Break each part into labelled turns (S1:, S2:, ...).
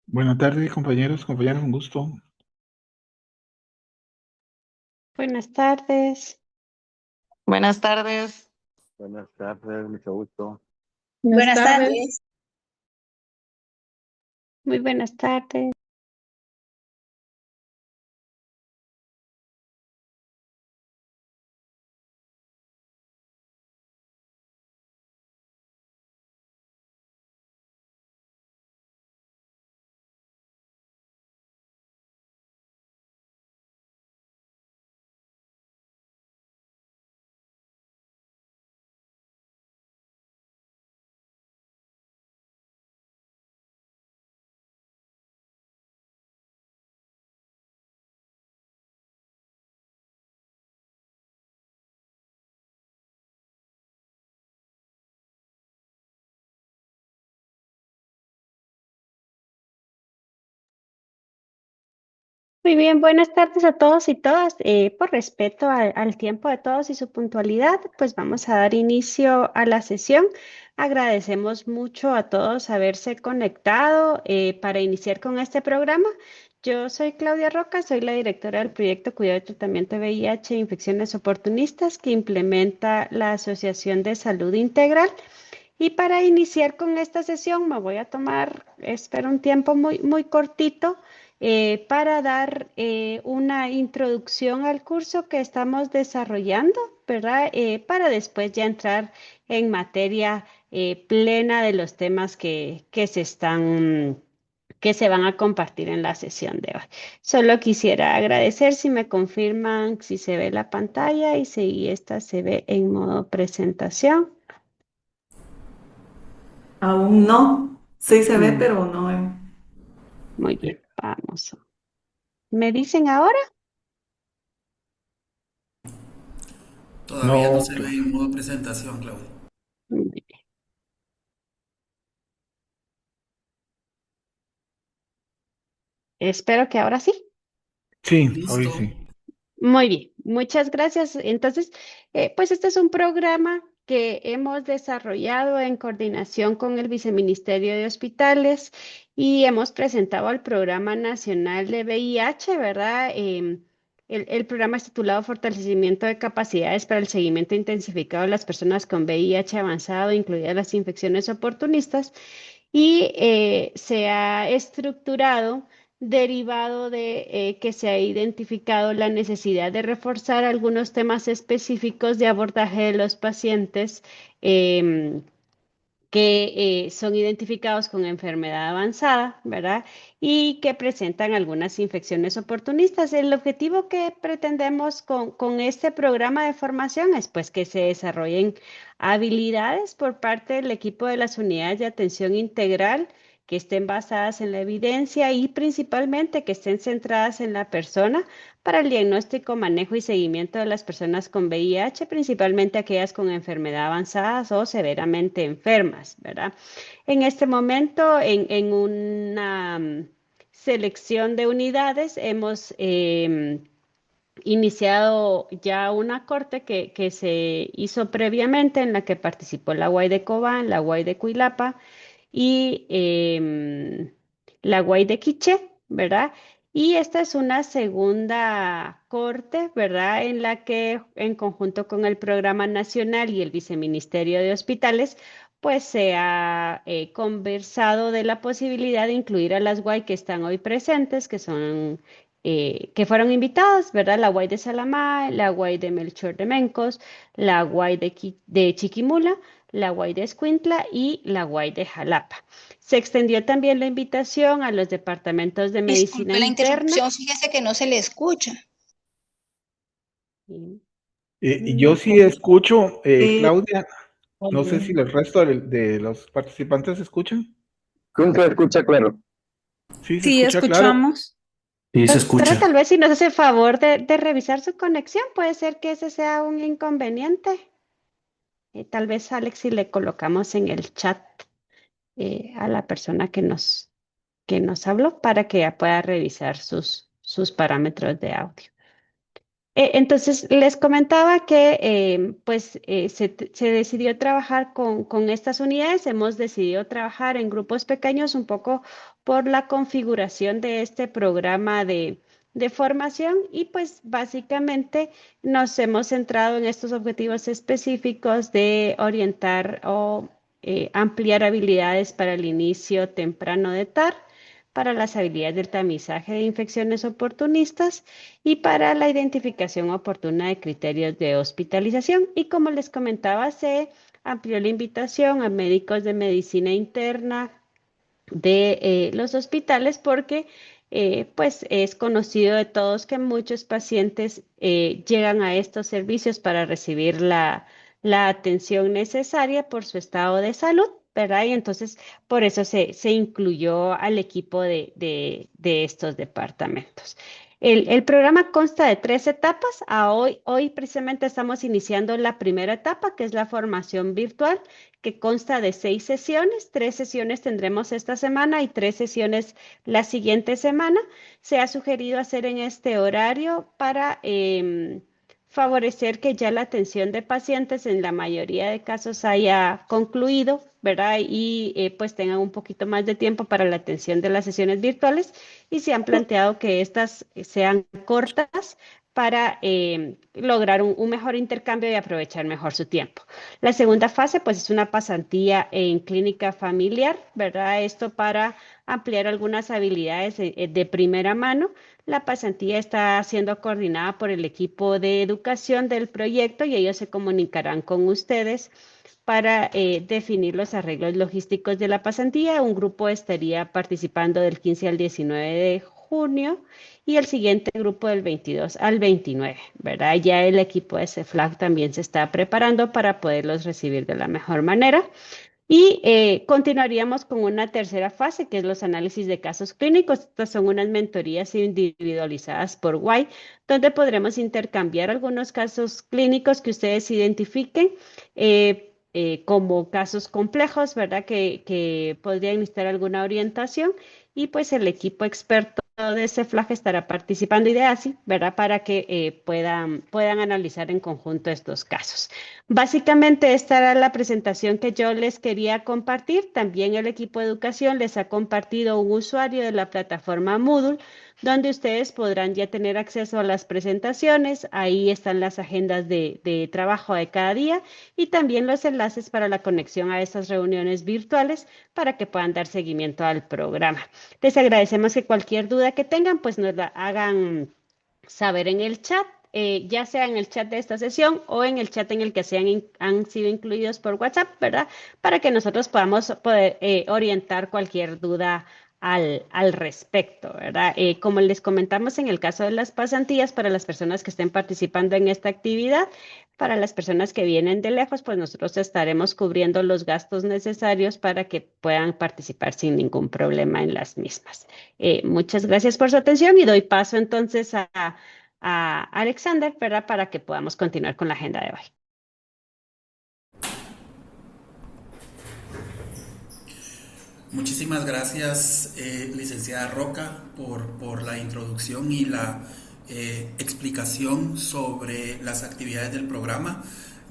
S1: Buenas tardes, compañeros, un gusto.
S2: Buenas tardes.
S3: Buenas tardes.
S4: Buenas tardes, mucho gusto.
S5: Buenas
S6: Buenas
S5: tardes.
S6: tardes.
S2: Muy buenas tardes. Muy bien, buenas tardes a todos y todas. Por respeto al tiempo de todos y su puntualidad, pues vamos a dar inicio a la sesión. Agradecemos mucho a todos haberse conectado para iniciar con este programa. Yo soy Claudia Roca, soy la directora del proyecto Cuidado y Tratamiento de VIH e Infecciones Oportunistas que implementa la Asociación de Salud Integral. Y para iniciar con esta sesión me voy a tomar, espero, un tiempo muy cortito para dar una introducción al curso que estamos desarrollando, ¿verdad? Para después ya entrar en materia plena de los temas que se van a compartir en la sesión de hoy. Solo quisiera agradecer si me confirman si se ve la pantalla y si esta se ve en modo presentación.
S5: Aún no. Sí se ve,
S1: Mm,
S5: pero no.
S2: Muy bien, vamos. ¿Me dicen ahora?
S7: Todavía no
S1: No,
S7: se ve en modo presentación, Claudia.
S2: Muy bien. Espero que ahora sí.
S1: sí, hoy
S7: Listo.
S1: sí.
S2: Muy bien, muchas gracias. Entonces, pues este es un programa que hemos desarrollado en coordinación con el Viceministerio de Hospitales y hemos presentado al Programa Nacional de VIH, ¿verdad? El programa es titulado Fortalecimiento de Capacidades para el Seguimiento Intensificado de las Personas con VIH avanzado, incluidas las infecciones oportunistas, y se ha estructurado derivado de que se ha identificado la necesidad de reforzar algunos temas específicos de abordaje de los pacientes em, que son identificados con enfermedad avanzada, ¿verdad? Y que presentan algunas infecciones oportunistas. El objetivo que pretendemos con este programa de formación es pues que se desarrollen habilidades por parte del equipo de las unidades de atención integral que estén basadas en la evidencia y principalmente que estén centradas en la persona para el diagnóstico, manejo y seguimiento de las personas con VIH, principalmente aquellas con enfermedad avanzadas o severamente enfermas, ¿verdad? En este momento, en una selección de unidades, hemos iniciado ya una corte que se hizo previamente en la que participó la UAI de Cobán, la UAI de Cuilapa y la UAI de Quiché, ¿verdad? Y esta es una segunda corte, ¿verdad? En la que en conjunto con el Programa Nacional y el Viceministerio de Hospitales, pues se ha conversado de la posibilidad de incluir a las UAI que están hoy presentes, que fueron invitadas, ¿verdad? La UAI de Salamá, la UAI de Melchor de Mencos, la UAI de Chiquimula, la UAI de Escuintla y la UAI de Jalapa. Se extendió también la invitación a los departamentos de medicina
S6: Disculpe la
S2: interna.
S6: interrupción, fíjese que no se le escucha.
S2: Sí.
S1: Y yo sí escucho,
S5: Sí,
S1: Claudia, no sé si el resto de los participantes escuchan.
S4: ¿Quién se escucha claro?
S1: Sí, se
S5: sí,
S1: escucha claro.
S5: escuchamos.
S7: Sí, se
S2: Doctora,
S7: escucha.
S2: tal vez si nos hace favor de revisar su conexión, puede ser que ese sea un inconveniente. Tal vez, Alex, si le colocamos en el chat a la persona que nos habló para que ella pueda revisar sus parámetros de audio. Entonces, les comentaba que se decidió trabajar con estas unidades. Hemos decidido trabajar en grupos pequeños un poco por la configuración de este programa de formación y pues básicamente nos hemos centrado en estos objetivos específicos de orientar o ampliar habilidades para el inicio temprano de TAR, para las habilidades del tamizaje de infecciones oportunistas y para la identificación oportuna de criterios de hospitalización. Y como les comentaba, se amplió la invitación a médicos de medicina interna de los hospitales porque pues es conocido de todos que muchos pacientes llegan a estos servicios para recibir la atención necesaria por su estado de salud, ¿verdad? Y entonces por eso se incluyó al equipo de estos departamentos. El programa consta de 3 etapas. Hoy precisamente estamos iniciando la primera etapa, que es la formación virtual, que consta de 6 sesiones. 3 sesiones tendremos esta semana y 3 sesiones la siguiente semana. Se ha sugerido hacer en este horario para favorecer que ya la atención de pacientes en la mayoría de casos haya concluido, ¿verdad? Y pues tengan un poquito más de tiempo para la atención de las sesiones virtuales y se han planteado que estas sean cortas para lograr un mejor intercambio y aprovechar mejor su tiempo. La segunda fase, pues, es una pasantía en clínica familiar, ¿verdad? Esto para ampliar algunas habilidades de primera mano. La pasantía está siendo coordinada por el equipo de educación del proyecto y ellos se comunicarán con ustedes para definir los arreglos logísticos de la pasantía. Un grupo estaría participando del 15 al 19 de junio y el siguiente grupo del 22 al 29, ¿verdad? Ya el equipo de CEFLAG también se está preparando para poderlos recibir de la mejor manera. Y continuaríamos con una tercera fase, que es los análisis de casos clínicos. Estas son unas mentorías individualizadas por Y, donde podremos intercambiar algunos casos clínicos que ustedes identifiquen como casos complejos, ¿verdad? Que podrían necesitar alguna orientación. Y pues el equipo experto de CEFLAG estará participando y de ASI, ¿verdad? Para que puedan analizar en conjunto estos casos. Básicamente esta era la presentación que yo les quería compartir. También el equipo de educación les ha compartido un usuario de la plataforma Moodle, donde ustedes podrán ya tener acceso a las presentaciones. Ahí están las agendas de trabajo de cada día y también los enlaces para la conexión a estas reuniones virtuales para que puedan dar seguimiento al programa. Les agradecemos que cualquier duda que tengan, pues nos la hagan saber en el chat, ya sea en el chat de esta sesión o en el chat en el que han sido incluidos por WhatsApp, ¿verdad? Para que nosotros podamos poder orientar cualquier duda al respecto, ¿verdad? Como les comentamos en el caso de las pasantías, para las personas que estén participando en esta actividad, para las personas que vienen de lejos, pues nosotros estaremos cubriendo los gastos necesarios para que puedan participar sin ningún problema en las mismas. Muchas gracias por su atención y doy paso entonces a Alexander, ¿verdad? Para que podamos continuar con la agenda de hoy.
S7: Muchísimas gracias, licenciada Roca, por la introducción y la explicación sobre las actividades del programa.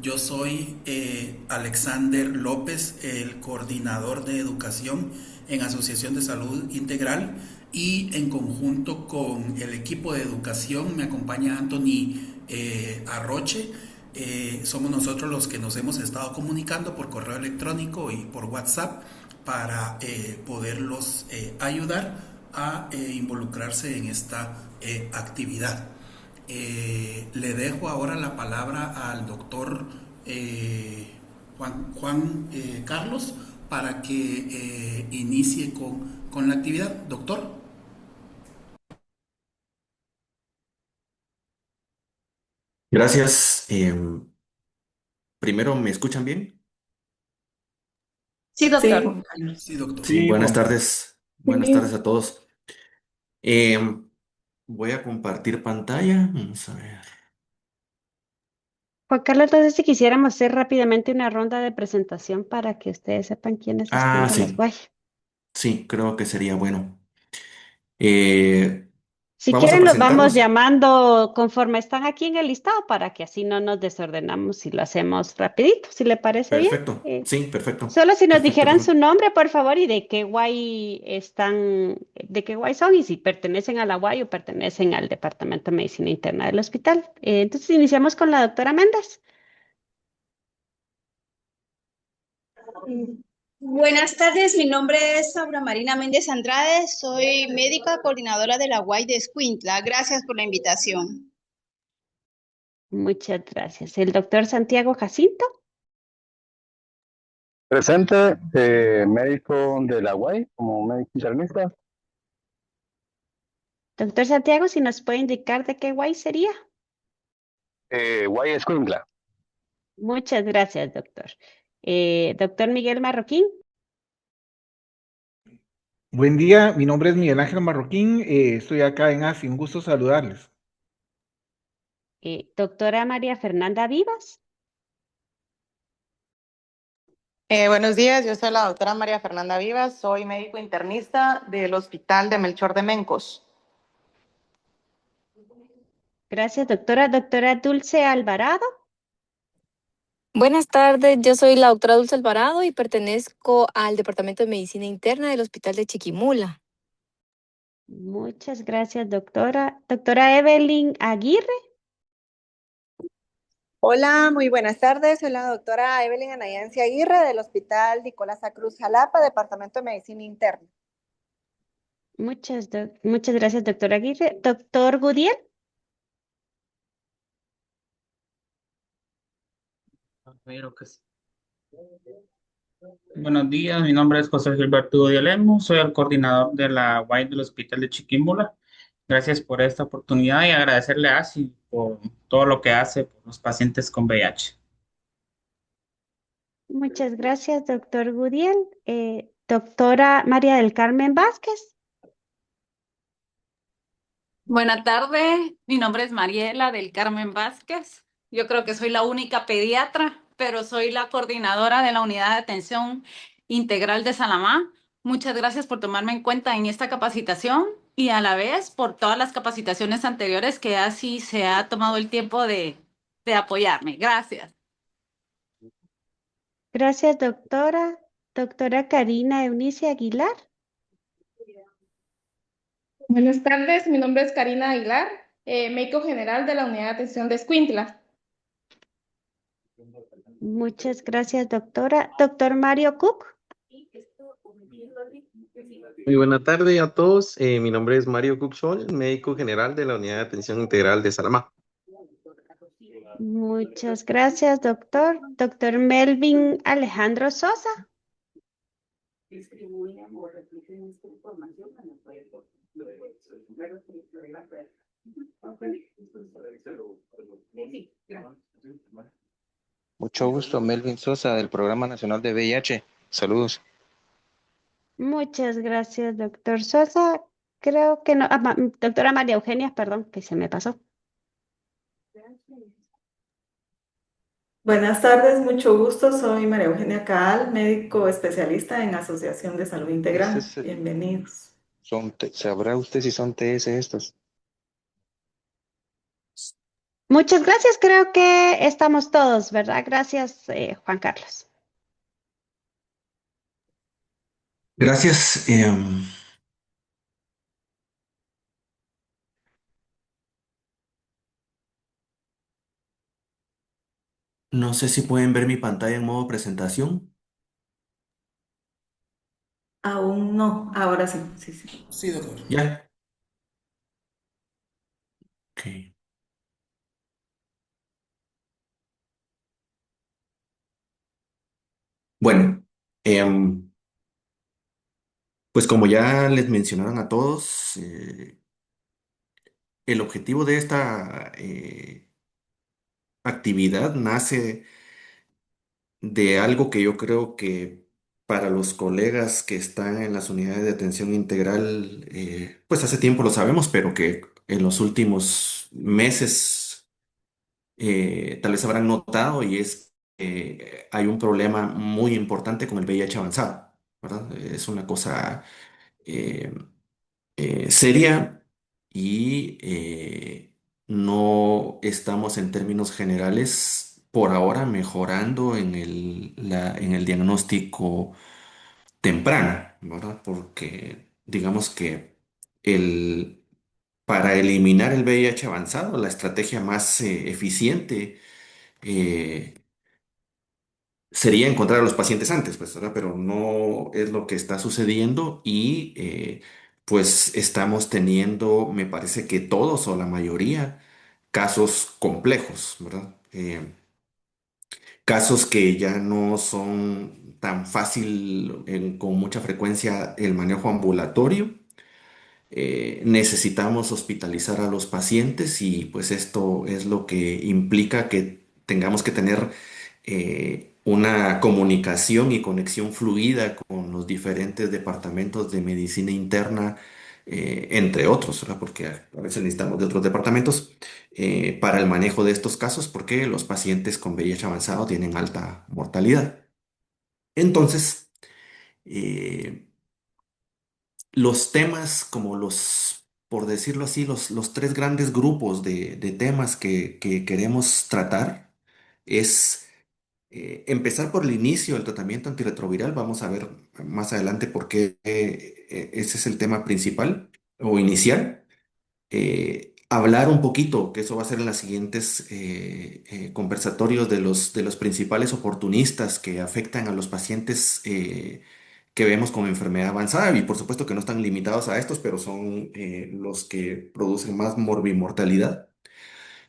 S7: Yo soy Alexander López, el coordinador de educación en Asociación de Salud Integral, y en conjunto con el equipo de educación me acompaña Anthony Arroche. Somos nosotros los que nos hemos estado comunicando por correo electrónico y por WhatsApp para poderlos ayudar a involucrarse en esta actividad. Le dejo ahora la palabra al doctor Juan Carlos para que inicie con la actividad. Doctor.
S8: Gracias. Primero, ¿me escuchan bien?
S5: Sí, doctor.
S7: Sí, doctor.
S8: Sí,
S1: Sí,
S8: buenas
S1: Juan.
S8: tardes. Buenas tardes a todos. Voy a compartir pantalla. Vamos a ver.
S2: Juan Carlos, entonces si quisiéramos hacer rápidamente una ronda de presentación para que ustedes sepan quiénes están de los
S8: Sí.
S2: guay.
S8: Sí, creo que sería bueno. Eh,
S2: Si
S8: Vamos a
S2: quieren, los vamos
S8: presentarnos.
S2: llamando conforme están aquí en el listado para que así no nos desordenamos y lo hacemos rapidito, si le parece bien.
S8: Perfecto. Sí, perfecto.
S2: Solo si nos
S8: Perfecto,
S2: dijeran su
S8: perfecto.
S2: nombre, por favor, y de qué guay están, de qué guay son y si pertenecen a la guay o pertenecen al Departamento de Medicina Interna del hospital. Entonces, iniciamos con la doctora Méndez.
S6: Buenas tardes, mi nombre es Aura Marina Méndez Andrade, soy médica coordinadora de la UAI de Escuintla. Gracias por la invitación.
S2: Muchas gracias. El doctor Santiago Jacinto.
S4: Presente, médico de la UAI, como médico internista.
S2: Doctor Santiago, si nos puede indicar de qué guay sería.
S4: UAI Escuintla.
S2: Muchas gracias, doctor. Doctor Miguel Marroquín.
S1: Buen día, mi nombre es Miguel Ángel Marroquín, estoy acá en ASI, un gusto saludarles.
S2: Doctora María Fernanda Vivas.
S3: Buenos días, yo soy la doctora María Fernanda Vivas, soy médico internista del Hospital de Melchor de Mencos.
S2: Gracias, doctora. Doctora Dulce Alvarado.
S9: Buenas tardes, yo soy la doctora Dulce Alvarado y pertenezco al Departamento de Medicina Interna del Hospital de Chiquimula.
S2: Muchas gracias, doctora. Doctora Evelyn Aguirre.
S10: Hola, muy buenas tardes. Soy la doctora Evelyn Anayansi Aguirre del Hospital Nicolás Cruz Jalapa, Departamento de Medicina Interna.
S2: Muchas gracias, doctora Aguirre. Doctor Gudiel.
S11: Buenos días, mi nombre es José Gilberto Gudiel Lemos, soy el coordinador de la UAI del Hospital de Chiquimula. Gracias por esta oportunidad y agradecerle a ASI por todo lo que hace por los pacientes con VIH.
S2: Muchas gracias, doctor Gudiel. Doctora María del Carmen Vázquez.
S12: Buenas tardes, mi nombre es Mariela del Carmen Vázquez. Yo creo que soy la única pediatra, pero soy la coordinadora de la Unidad de Atención Integral de Salamá. Muchas gracias por tomarme en cuenta en esta capacitación y a la vez por todas las capacitaciones anteriores que así se ha tomado el tiempo de apoyarme. Gracias.
S2: Gracias, doctora. Doctora Karina Eunice Aguilar.
S13: Buenas tardes, mi nombre es Karina Aguilar, médico general de la Unidad de Atención de Escuintla.
S2: Muchas gracias, doctora. Doctor Mario Cook.
S14: Muy buena tarde a todos. Mi nombre es Mario Cook, médico general de la Unidad de Atención Integral de Salamá.
S2: Muchas gracias, doctor. Doctor Melvin Alejandro Sosa.
S15: Mucho gusto, Melvin Sosa del Programa Nacional de VIH. Saludos.
S2: Muchas gracias, doctor Sosa. Creo que no. Doctora María Eugenia, perdón, que se me pasó.
S5: Buenas tardes, mucho gusto. Soy María Eugenia Caal, médico especialista en Asociación de Salud Integral. Bienvenidos.
S15: ¿Sabrá usted si son TS estos?
S2: Muchas gracias, creo que estamos todos, ¿verdad? Gracias, Juan Carlos.
S8: Gracias. No sé si pueden ver mi pantalla en modo presentación.
S5: Aún no, ahora sí, sí, sí.
S7: Sí, doctor.
S8: Ya. Ok. Bueno, pues como ya les mencionaron a todos, el objetivo de esta actividad nace de algo que yo creo que para los colegas que están en las unidades de atención integral, pues hace tiempo lo sabemos, pero que en los últimos meses tal vez habrán notado y es que hay un problema muy importante con el VIH avanzado, ¿verdad? Es una cosa eh, seria y no estamos en términos generales por ahora mejorando en el diagnóstico temprano, ¿verdad? Porque digamos que el, para eliminar el VIH avanzado, la estrategia más eficiente eh, sería encontrar a los pacientes antes, pues, ¿verdad? Pero no es lo que está sucediendo y pues estamos teniendo, me parece que todos o la mayoría, casos complejos, ¿verdad? Casos que ya no son tan fácil con mucha frecuencia el manejo ambulatorio. Necesitamos hospitalizar a los pacientes y pues esto es lo que implica que tengamos que tener una comunicación y conexión fluida con los diferentes departamentos de medicina interna, entre otros, ¿verdad? Porque a veces necesitamos de otros departamentos para el manejo de estos casos porque los pacientes con VIH avanzado tienen alta mortalidad. Entonces, eh, los temas como por decirlo así, los tres grandes grupos de temas que queremos tratar es empezar por el inicio del tratamiento antirretroviral. Vamos a ver más adelante por qué ese es el tema principal o inicial. Hablar un poquito, que eso va a ser en los siguientes conversatorios de los principales oportunistas que afectan a los pacientes que vemos con enfermedad avanzada y por supuesto que no están limitados a estos, pero son los que producen más morbimortalidad.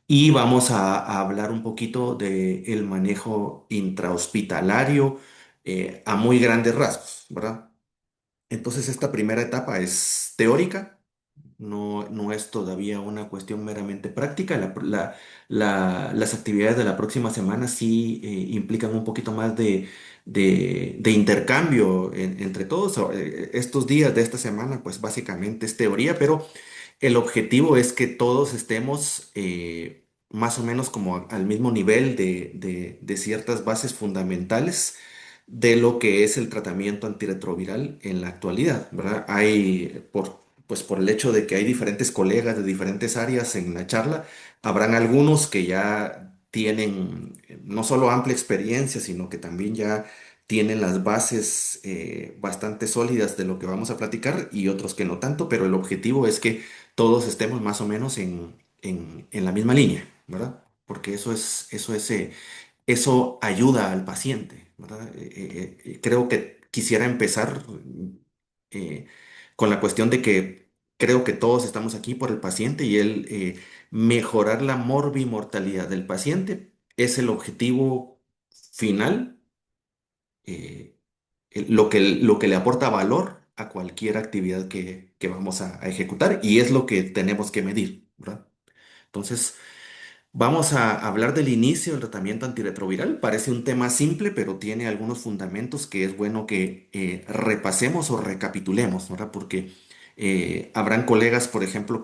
S8: Y vamos a hablar un poquito del manejo intrahospitalario a muy grandes rasgos, ¿verdad? Entonces esta primera etapa es teórica, no es todavía una cuestión meramente práctica. Las actividades de la próxima semana sí implican un poquito más de intercambio entre todos. Estos días de esta semana, pues básicamente es teoría, pero el objetivo es que todos estemos más o menos como al mismo nivel de ciertas bases fundamentales de lo que es el tratamiento antirretroviral en la actualidad, ¿verdad? Pues por el hecho de que hay diferentes colegas de diferentes áreas en la charla, habrán algunos que ya tienen no solo amplia experiencia, sino que también ya tienen las bases bastante sólidas de lo que vamos a platicar y otros que no tanto, pero el objetivo es que todos estemos más o menos en la misma línea, ¿verdad? Porque eso ayuda al paciente, ¿verdad? Creo que quisiera empezar eh, con la cuestión de que creo que todos estamos aquí por el paciente y el mejorar la morbimortalidad del paciente es el objetivo final, eh, lo que le aporta valor a cualquier actividad que vamos a ejecutar y es lo que tenemos que medir, ¿verdad? Entonces, vamos a hablar del inicio del tratamiento antirretroviral. Parece un tema simple, pero tiene algunos fundamentos que es bueno que repasemos o recapitulemos, ¿verdad? Porque habrán colegas, por ejemplo,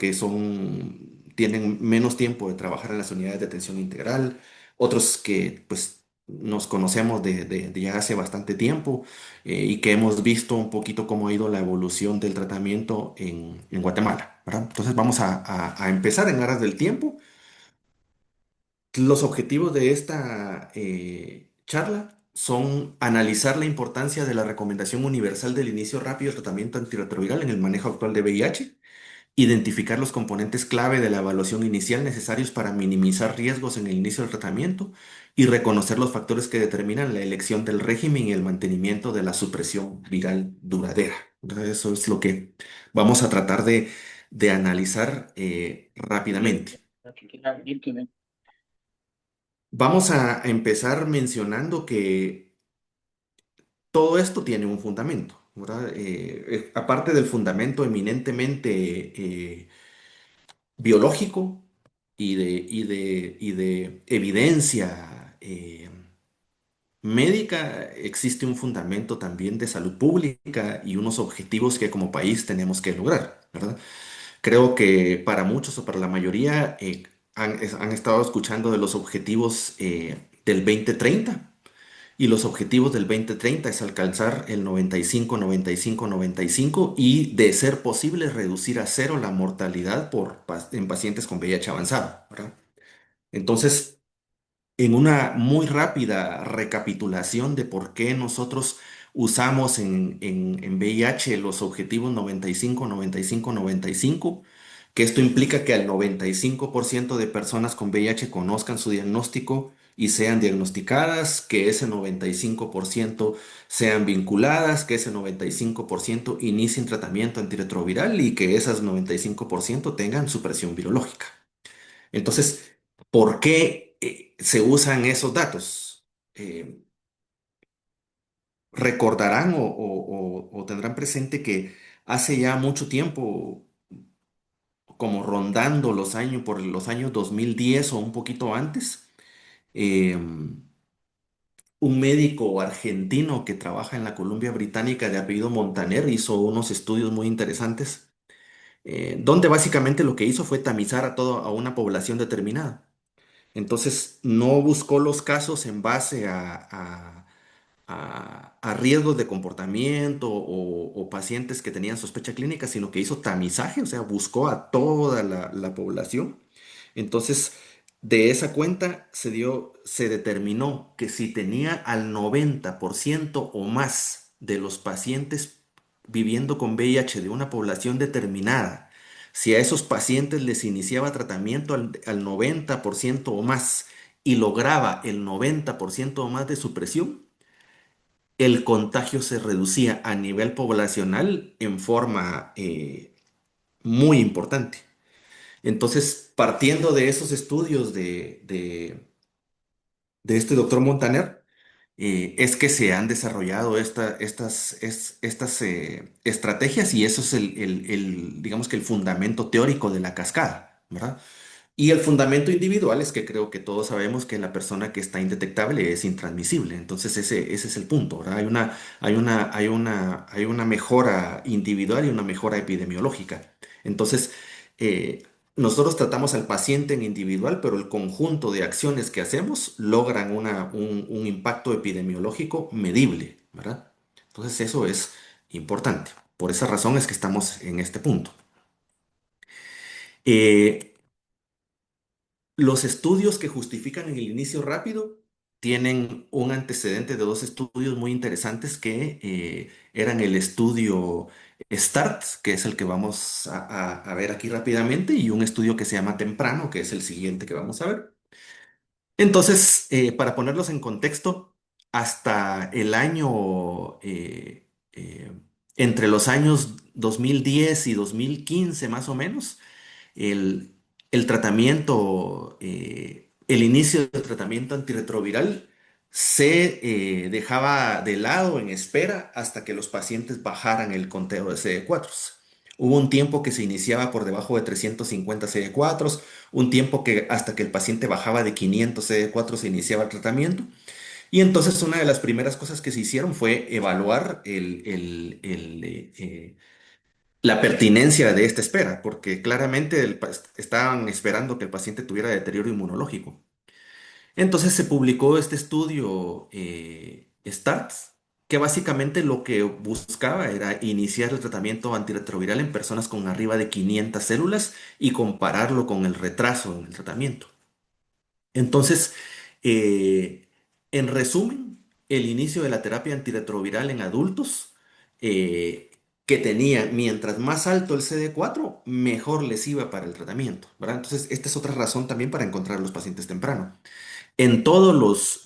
S8: tienen menos tiempo de trabajar en las unidades de atención integral, otros que pues nos conocemos de ya hace bastante tiempo y que hemos visto un poquito cómo ha ido la evolución del tratamiento en Guatemala, ¿verdad? Entonces vamos a empezar en aras del tiempo. Los objetivos de esta charla son analizar la importancia de la recomendación universal del inicio rápido del tratamiento antirretroviral en el manejo actual de VIH, identificar los componentes clave de la evaluación inicial necesarios para minimizar riesgos en el inicio del tratamiento y reconocer los factores que determinan la elección del régimen y el mantenimiento de la supresión viral duradera. Entonces, eso es lo que vamos a tratar de analizar rápidamente. Vamos a empezar mencionando que todo esto tiene un fundamento, ¿verdad? Aparte del fundamento eminentemente biológico y de evidencia médica, existe un fundamento también de salud pública y unos objetivos que como país tenemos que lograr, ¿verdad? Creo que para muchos o para la mayoría han estado escuchando de los objetivos del 2030 Y los objetivos del 2030 es alcanzar el 95, 95, 95 y de ser posible reducir a cero la mortalidad en pacientes con VIH avanzado, ¿verdad? Entonces, en una muy rápida recapitulación de por qué nosotros usamos en VIH los objetivos 95, 95, 95, que esto implica que al 95% de personas con VIH conozcan su diagnóstico y sean diagnosticadas, que ese 95% sean vinculadas, que ese 95% inicien tratamiento antirretroviral y que esas 95% tengan supresión virológica. Entonces, ¿por qué se usan esos datos? Recordarán o tendrán presente que hace ya mucho tiempo, como rondando los años, por los años 2010 o un poquito antes, eh, un médico argentino que trabaja en la Columbia Británica de apellido Montaner hizo unos estudios muy interesantes, donde básicamente lo que hizo fue tamizar a una población determinada. Entonces, no buscó los casos en base a riesgos de comportamiento o pacientes que tenían sospecha clínica, sino que hizo tamizaje, o sea, buscó a toda la población. Entonces, de esa cuenta se determinó que si tenía al 90% o más de los pacientes viviendo con VIH de una población determinada, si a esos pacientes les iniciaba tratamiento al 90% o más y lograba el 90% o más de supresión, el contagio se reducía a nivel poblacional en forma muy importante. Entonces, partiendo de esos estudios de este doctor Montaner, es que se han desarrollado estas estrategias y eso es digamos que el fundamento teórico de la cascada, ¿verdad? Y el fundamento individual es que creo que todos sabemos que la persona que está indetectable es intransmisible. Entonces ese es el punto, ¿verdad? Hay una mejora individual y una mejora epidemiológica. Entonces, eh, nosotros tratamos al paciente en individual, pero el conjunto de acciones que hacemos logran un impacto epidemiológico medible, ¿verdad? Entonces eso es importante. Por esa razón es que estamos en este punto. Eh, Los estudios que justifican el inicio rápido tienen un antecedente de dos estudios muy interesantes que eran el estudio START, que es el que vamos a ver aquí rápidamente, y un estudio que se llama Temprano, que es el siguiente que vamos a ver. Entonces, para ponerlos en contexto, hasta el año, entre los años 2010 y 2015 más o menos, el, el tratamiento, el inicio del tratamiento antirretroviral se dejaba de lado en espera hasta que los pacientes bajaran el conteo de CD4. Hubo un tiempo que se iniciaba por debajo de 350 CD4, un tiempo que hasta que el paciente bajaba de 500 CD4 se iniciaba el tratamiento. Y entonces una de las primeras cosas que se hicieron fue evaluar la pertinencia de esta espera, porque claramente estaban esperando que el paciente tuviera deterioro inmunológico. Entonces se publicó este estudio START, que básicamente lo que buscaba era iniciar el tratamiento antirretroviral en personas con arriba de 500 células y compararlo con el retraso en el tratamiento. Entonces, eh, en resumen, el inicio de la terapia antirretroviral en adultos eh, que tenía, mientras más alto el CD4, mejor les iba para el tratamiento, ¿verdad? Entonces, esta es otra razón también para encontrar a los pacientes temprano. En todos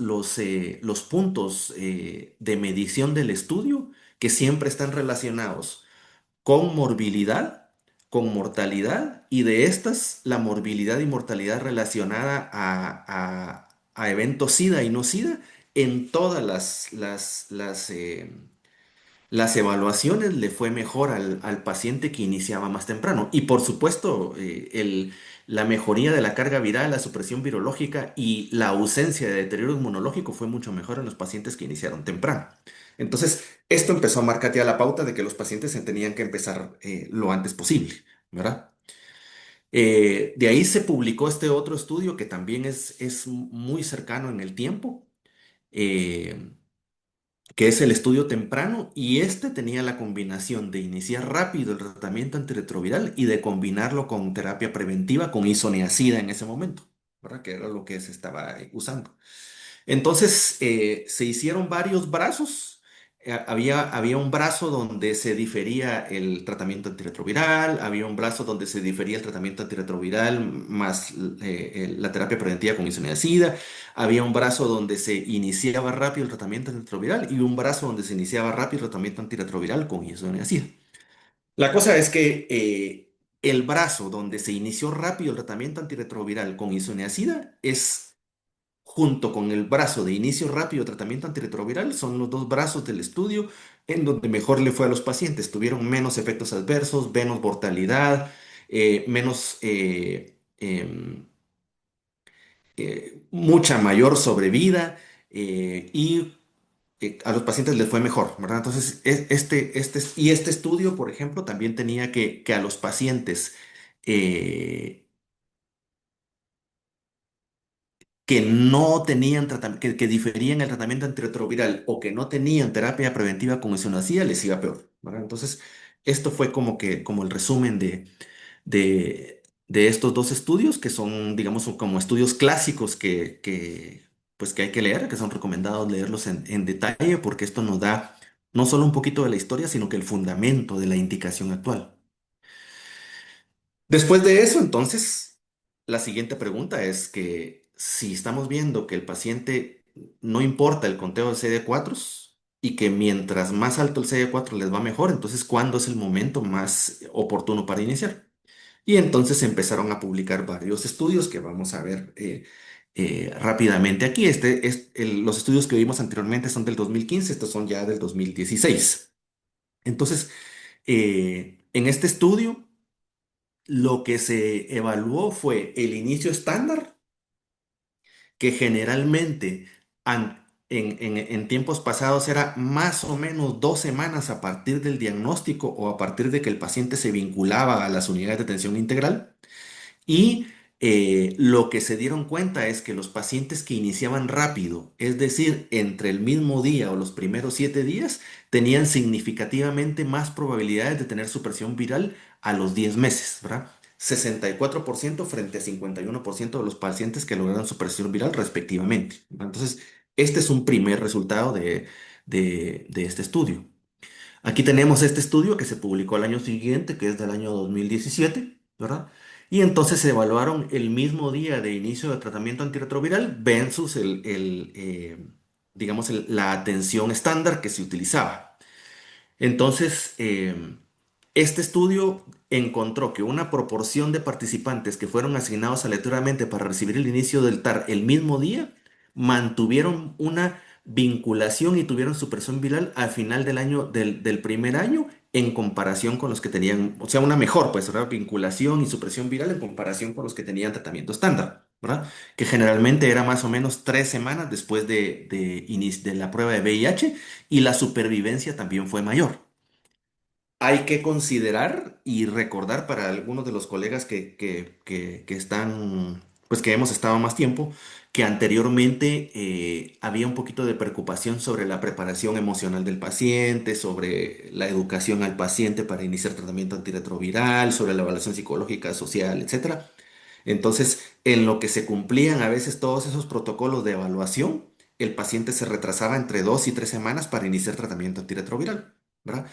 S8: los puntos de medición del estudio, que siempre están relacionados con morbilidad, con mortalidad, y de estas, la morbilidad y mortalidad relacionada a eventos SIDA y no SIDA, en todas las evaluaciones le fue mejor al paciente que iniciaba más temprano. Y por supuesto, la mejoría de la carga viral, la supresión virológica y la ausencia de deterioro inmunológico fue mucho mejor en los pacientes que iniciaron temprano. Entonces, esto empezó a marcar ya la pauta de que los pacientes se tenían que empezar lo antes posible, ¿verdad? De ahí se publicó este otro estudio que también es muy cercano en el tiempo, eh, que es el estudio temprano, y este tenía la combinación de iniciar rápido el tratamiento antirretroviral y de combinarlo con terapia preventiva con isoniazida en ese momento, ¿verdad? Que era lo que se estaba usando. Entonces, se hicieron varios brazos. Había un brazo donde se difería el tratamiento antirretroviral, había un brazo donde se difería el tratamiento antirretroviral más la terapia preventiva con isoniazida, había un brazo donde se iniciaba rápido el tratamiento antirretroviral y un brazo donde se iniciaba rápido el tratamiento antirretroviral con isoniazida. La cosa es que el brazo donde se inició rápido el tratamiento antirretroviral con isoniazida es, junto con el brazo de inicio rápido de tratamiento antirretroviral, son los dos brazos del estudio en donde mejor le fue a los pacientes. Tuvieron menos efectos adversos, menos mortalidad, menos, mucha mayor sobrevida, y a los pacientes les fue mejor, ¿verdad? Entonces, este estudio, por ejemplo, también tenía que a los pacientes eh, que no tenían tratamiento, que diferían el tratamiento antirretroviral o que no tenían terapia preventiva con isoniazida, les iba peor, ¿verdad? Entonces, esto fue como el resumen de estos dos estudios, que son, digamos, son como estudios clásicos pues, que hay que leer, que son recomendados leerlos en detalle, porque esto nos da no solo un poquito de la historia, sino que el fundamento de la indicación actual. Después de eso, entonces, la siguiente pregunta es que si estamos viendo que el paciente no importa el conteo de CD4 y que mientras más alto el CD4 les va mejor, entonces, ¿cuándo es el momento más oportuno para iniciar? Y entonces empezaron a publicar varios estudios que vamos a ver rápidamente aquí. Los estudios que vimos anteriormente son del 2015, estos son ya del 2016. Entonces, en este estudio, lo que se evaluó fue el inicio estándar, que generalmente en tiempos pasados era más o menos 2 semanas a partir del diagnóstico o a partir de que el paciente se vinculaba a las unidades de atención integral. Y lo que se dieron cuenta es que los pacientes que iniciaban rápido, es decir, entre el mismo día o los primeros 7 días, tenían significativamente más probabilidades de tener supresión viral a los 10 meses, ¿verdad? 64% frente a 51% de los pacientes que lograron supresión viral respectivamente, ¿verdad? Entonces, este es un primer resultado de este estudio. Aquí tenemos este estudio que se publicó el año siguiente, que es del año 2017, ¿verdad? Y entonces se evaluaron el mismo día de inicio de tratamiento antirretroviral versus digamos, la atención estándar que se utilizaba. Entonces, este estudio encontró que una proporción de participantes que fueron asignados aleatoriamente para recibir el inicio del TAR el mismo día mantuvieron una vinculación y tuvieron supresión viral al final del primer año en comparación con los que tenían, o sea, una mejor, pues, ¿verdad? Vinculación y supresión viral en comparación con los que tenían tratamiento estándar, ¿verdad? Que generalmente era más o menos 3 semanas después de la prueba de VIH, y la supervivencia también fue mayor. Hay que considerar y recordar para algunos de los colegas que están, pues que hemos estado más tiempo, que anteriormente había un poquito de preocupación sobre la preparación emocional del paciente, sobre la educación al paciente para iniciar tratamiento antirretroviral, sobre la evaluación psicológica, social, etcétera. Entonces, en lo que se cumplían a veces todos esos protocolos de evaluación, el paciente se retrasaba entre 2 y 3 semanas para iniciar tratamiento antirretroviral, ¿verdad?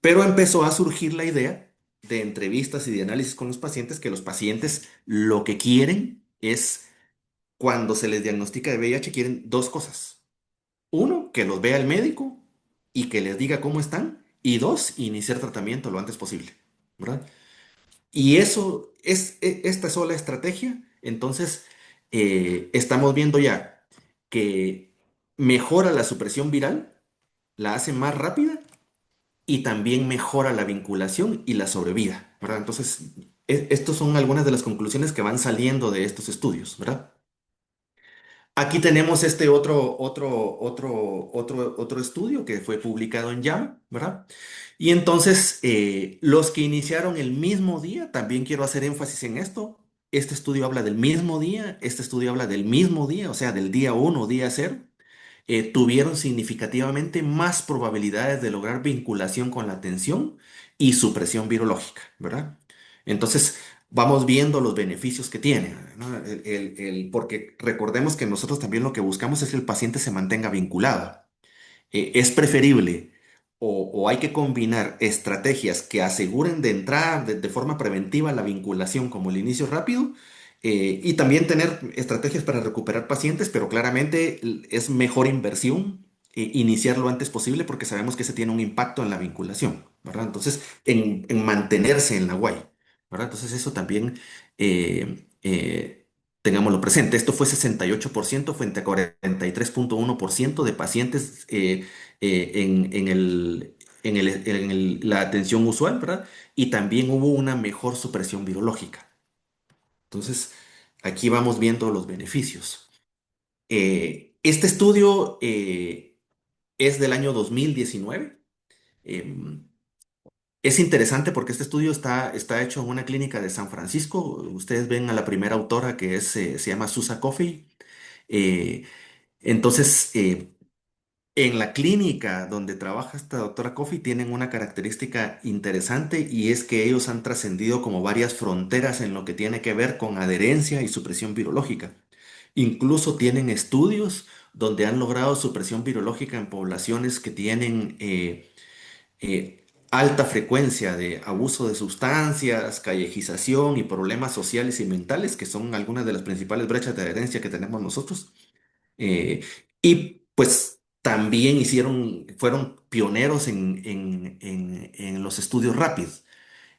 S8: Pero empezó a surgir la idea de entrevistas y de análisis con los pacientes, que los pacientes lo que quieren es, cuando se les diagnostica de VIH, quieren dos cosas. Uno, que los vea el médico y que les diga cómo están. Y dos, iniciar tratamiento lo antes posible, ¿verdad? Y eso es esta sola estrategia. Entonces, estamos viendo ya que mejora la supresión viral, la hace más rápida y también mejora la vinculación y la sobrevida, ¿verdad? Entonces, estos son algunas de las conclusiones que van saliendo de estos estudios, ¿verdad? Aquí tenemos este otro estudio que fue publicado en JAMA, ¿verdad? Y entonces, los que iniciaron el mismo día, también quiero hacer énfasis en esto. Este estudio habla del mismo día, este estudio habla del mismo día, o sea, del día 1, día 0. tuvieron significativamente más probabilidades de lograr vinculación con la atención y supresión virológica, ¿verdad? Entonces, vamos viendo los beneficios que tiene, ¿no? Porque recordemos que nosotros también lo que buscamos es que el paciente se mantenga vinculado. Es preferible o hay que combinar estrategias que aseguren de entrada de forma preventiva la vinculación como el inicio rápido, y también tener estrategias para recuperar pacientes, pero claramente es mejor inversión iniciar lo antes posible porque sabemos que ese tiene un impacto en la vinculación, ¿verdad? Entonces, en mantenerse en la UAI, ¿verdad? Entonces, eso también tengámoslo presente. Esto fue 68% frente a 43,1% de pacientes la atención usual, ¿verdad? Y también hubo una mejor supresión virológica. Entonces, aquí vamos viendo los beneficios. Este estudio es del año 2019. Em, es interesante porque este estudio está hecho en una clínica de San Francisco. Ustedes ven a la primera autora que se llama Susa Coffey. Eh, entonces, en la clínica donde trabaja esta doctora Coffey tienen una característica interesante y es que ellos han trascendido como varias fronteras en lo que tiene que ver con adherencia y supresión virológica. Incluso tienen estudios donde han logrado supresión virológica en poblaciones que tienen alta frecuencia de abuso de sustancias, callejización y problemas sociales y mentales, que son algunas de las principales brechas de adherencia que tenemos nosotros. Eh, y pues también fueron pioneros en los estudios rápidos.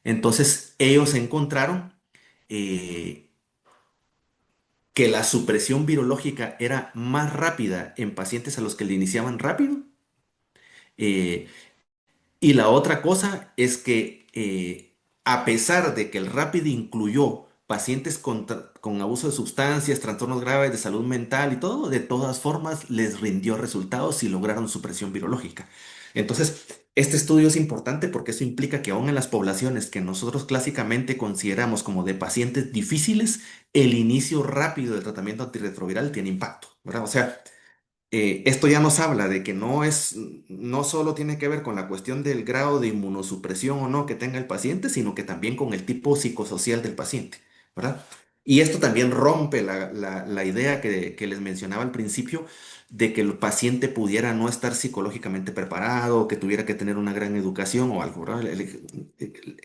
S8: Entonces ellos encontraron que la supresión virológica era más rápida en pacientes a los que le iniciaban rápido. eh, y la otra cosa es que a pesar de que el RAPID incluyó pacientes con abuso de sustancias, trastornos graves de salud mental y todo, de todas formas les rindió resultados y lograron supresión virológica. Entonces, este estudio es importante porque eso implica que aún en las poblaciones que nosotros clásicamente consideramos como de pacientes difíciles, el inicio rápido del tratamiento antirretroviral tiene impacto, ¿verdad? O sea, esto ya nos habla de que no solo tiene que ver con la cuestión del grado de inmunosupresión o no que tenga el paciente, sino que también con el tipo psicosocial del paciente, ¿verdad? Y esto también rompe la idea que les mencionaba al principio de que el paciente pudiera no estar psicológicamente preparado, que tuviera que tener una gran educación o algo, ¿verdad?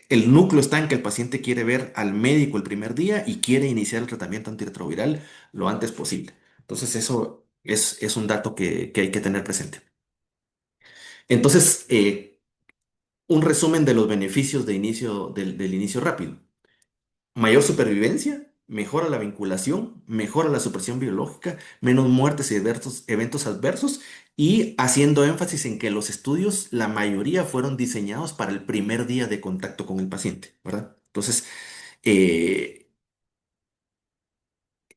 S8: El núcleo está en que el paciente quiere ver al médico el primer día y quiere iniciar el tratamiento antirretroviral lo antes posible. Entonces eso es un dato que hay que tener presente. Entonces, un resumen de los beneficios del inicio rápido. Mayor supervivencia, mejora la vinculación, mejora la supresión biológica, menos muertes y eventos adversos, y haciendo énfasis en que los estudios, la mayoría fueron diseñados para el primer día de contacto con el paciente, ¿verdad? Entonces,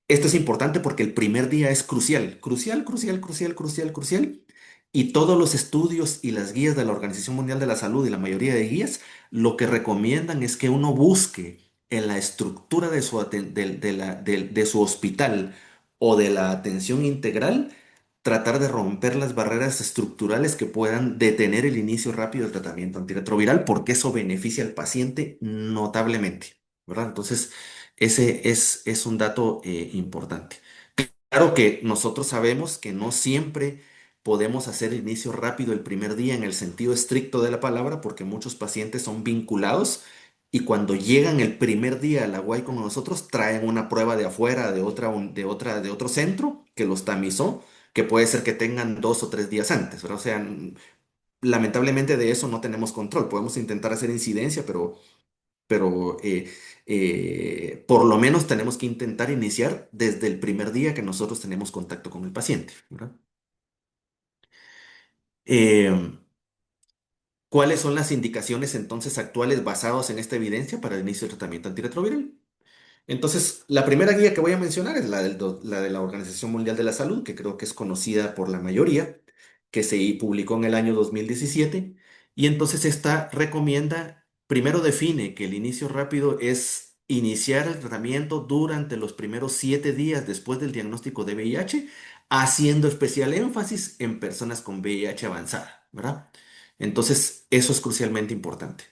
S8: esto es importante porque el primer día es crucial, crucial, crucial, crucial, crucial, crucial. Y todos los estudios y las guías de la Organización Mundial de la Salud y la mayoría de guías lo que recomiendan es que uno busque en la estructura de su hospital o de la atención integral, tratar de romper las barreras estructurales que puedan detener el inicio rápido del tratamiento antirretroviral porque eso beneficia al paciente notablemente, ¿verdad? Entonces, ese es un dato importante. Claro que nosotros sabemos que no siempre podemos hacer inicio rápido el primer día en el sentido estricto de la palabra, porque muchos pacientes son vinculados y cuando llegan el primer día a la UAI con nosotros traen una prueba de afuera de otro centro que los tamizó, que puede ser que tengan 2 o 3 días antes, ¿verdad? O sea, lamentablemente de eso no tenemos control. Podemos intentar hacer incidencia, pero por lo menos tenemos que intentar iniciar desde el primer día que nosotros tenemos contacto con el paciente, ¿verdad? Eh, ¿Cuáles son las indicaciones entonces actuales basadas en esta evidencia para el inicio del tratamiento antirretroviral? Entonces, la primera guía que voy a mencionar es la de la Organización Mundial de la Salud, que creo que es conocida por la mayoría, que se publicó en el año 2017. Y entonces esta recomienda, primero define que el inicio rápido es iniciar el tratamiento durante los primeros 7 días después del diagnóstico de VIH haciendo especial énfasis en personas con VIH avanzada, ¿verdad? Entonces, eso es crucialmente importante.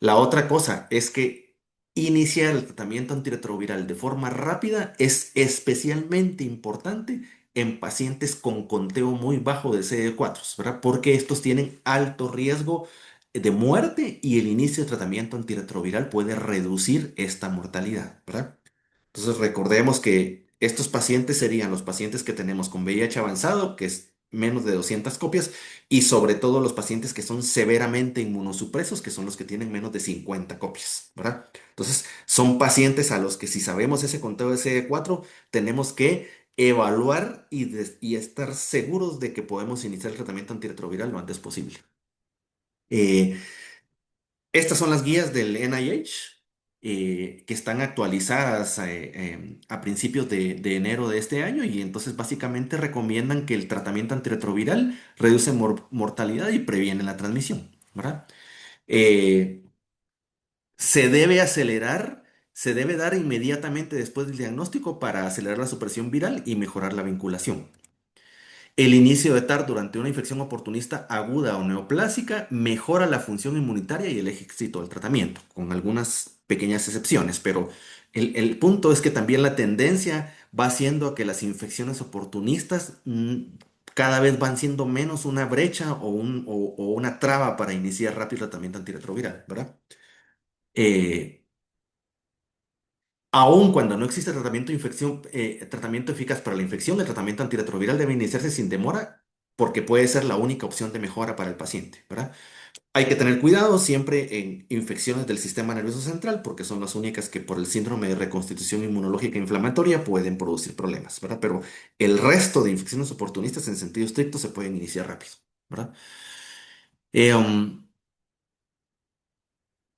S8: La otra cosa es que iniciar el tratamiento antirretroviral de forma rápida es especialmente importante en pacientes con conteo muy bajo de CD4, ¿verdad? Porque estos tienen alto riesgo de muerte y el inicio de tratamiento antirretroviral puede reducir esta mortalidad, ¿verdad? Entonces recordemos que estos pacientes serían los pacientes que tenemos con VIH avanzado, que es menos de 200 copias, y sobre todo los pacientes que son severamente inmunosupresos, que son los que tienen menos de 50 copias, ¿verdad? Entonces son pacientes a los que si sabemos ese conteo de CD4, tenemos que evaluar y estar seguros de que podemos iniciar el tratamiento antirretroviral lo antes posible. Eh, Estas son las guías del NIH que están actualizadas a principios de enero de este año y entonces básicamente recomiendan que el tratamiento antirretroviral reduce mortalidad y previene la transmisión, ¿verdad? Eh, Se debe acelerar, se debe dar inmediatamente después del diagnóstico para acelerar la supresión viral y mejorar la vinculación. El inicio de TAR durante una infección oportunista aguda o neoplásica mejora la función inmunitaria y el éxito del tratamiento, con algunas pequeñas excepciones, pero el punto es que también la tendencia va siendo a que las infecciones oportunistas cada vez van siendo menos una brecha o una traba para iniciar rápido el tratamiento antirretroviral, ¿verdad? Eh, Aun cuando no existe tratamiento, tratamiento eficaz para la infección, el tratamiento antirretroviral debe iniciarse sin demora porque puede ser la única opción de mejora para el paciente, ¿verdad? Hay que tener cuidado siempre en infecciones del sistema nervioso central porque son las únicas que por el síndrome de reconstitución inmunológica inflamatoria pueden producir problemas, ¿verdad? Pero el resto de infecciones oportunistas en sentido estricto se pueden iniciar rápido, ¿verdad? Eh, um,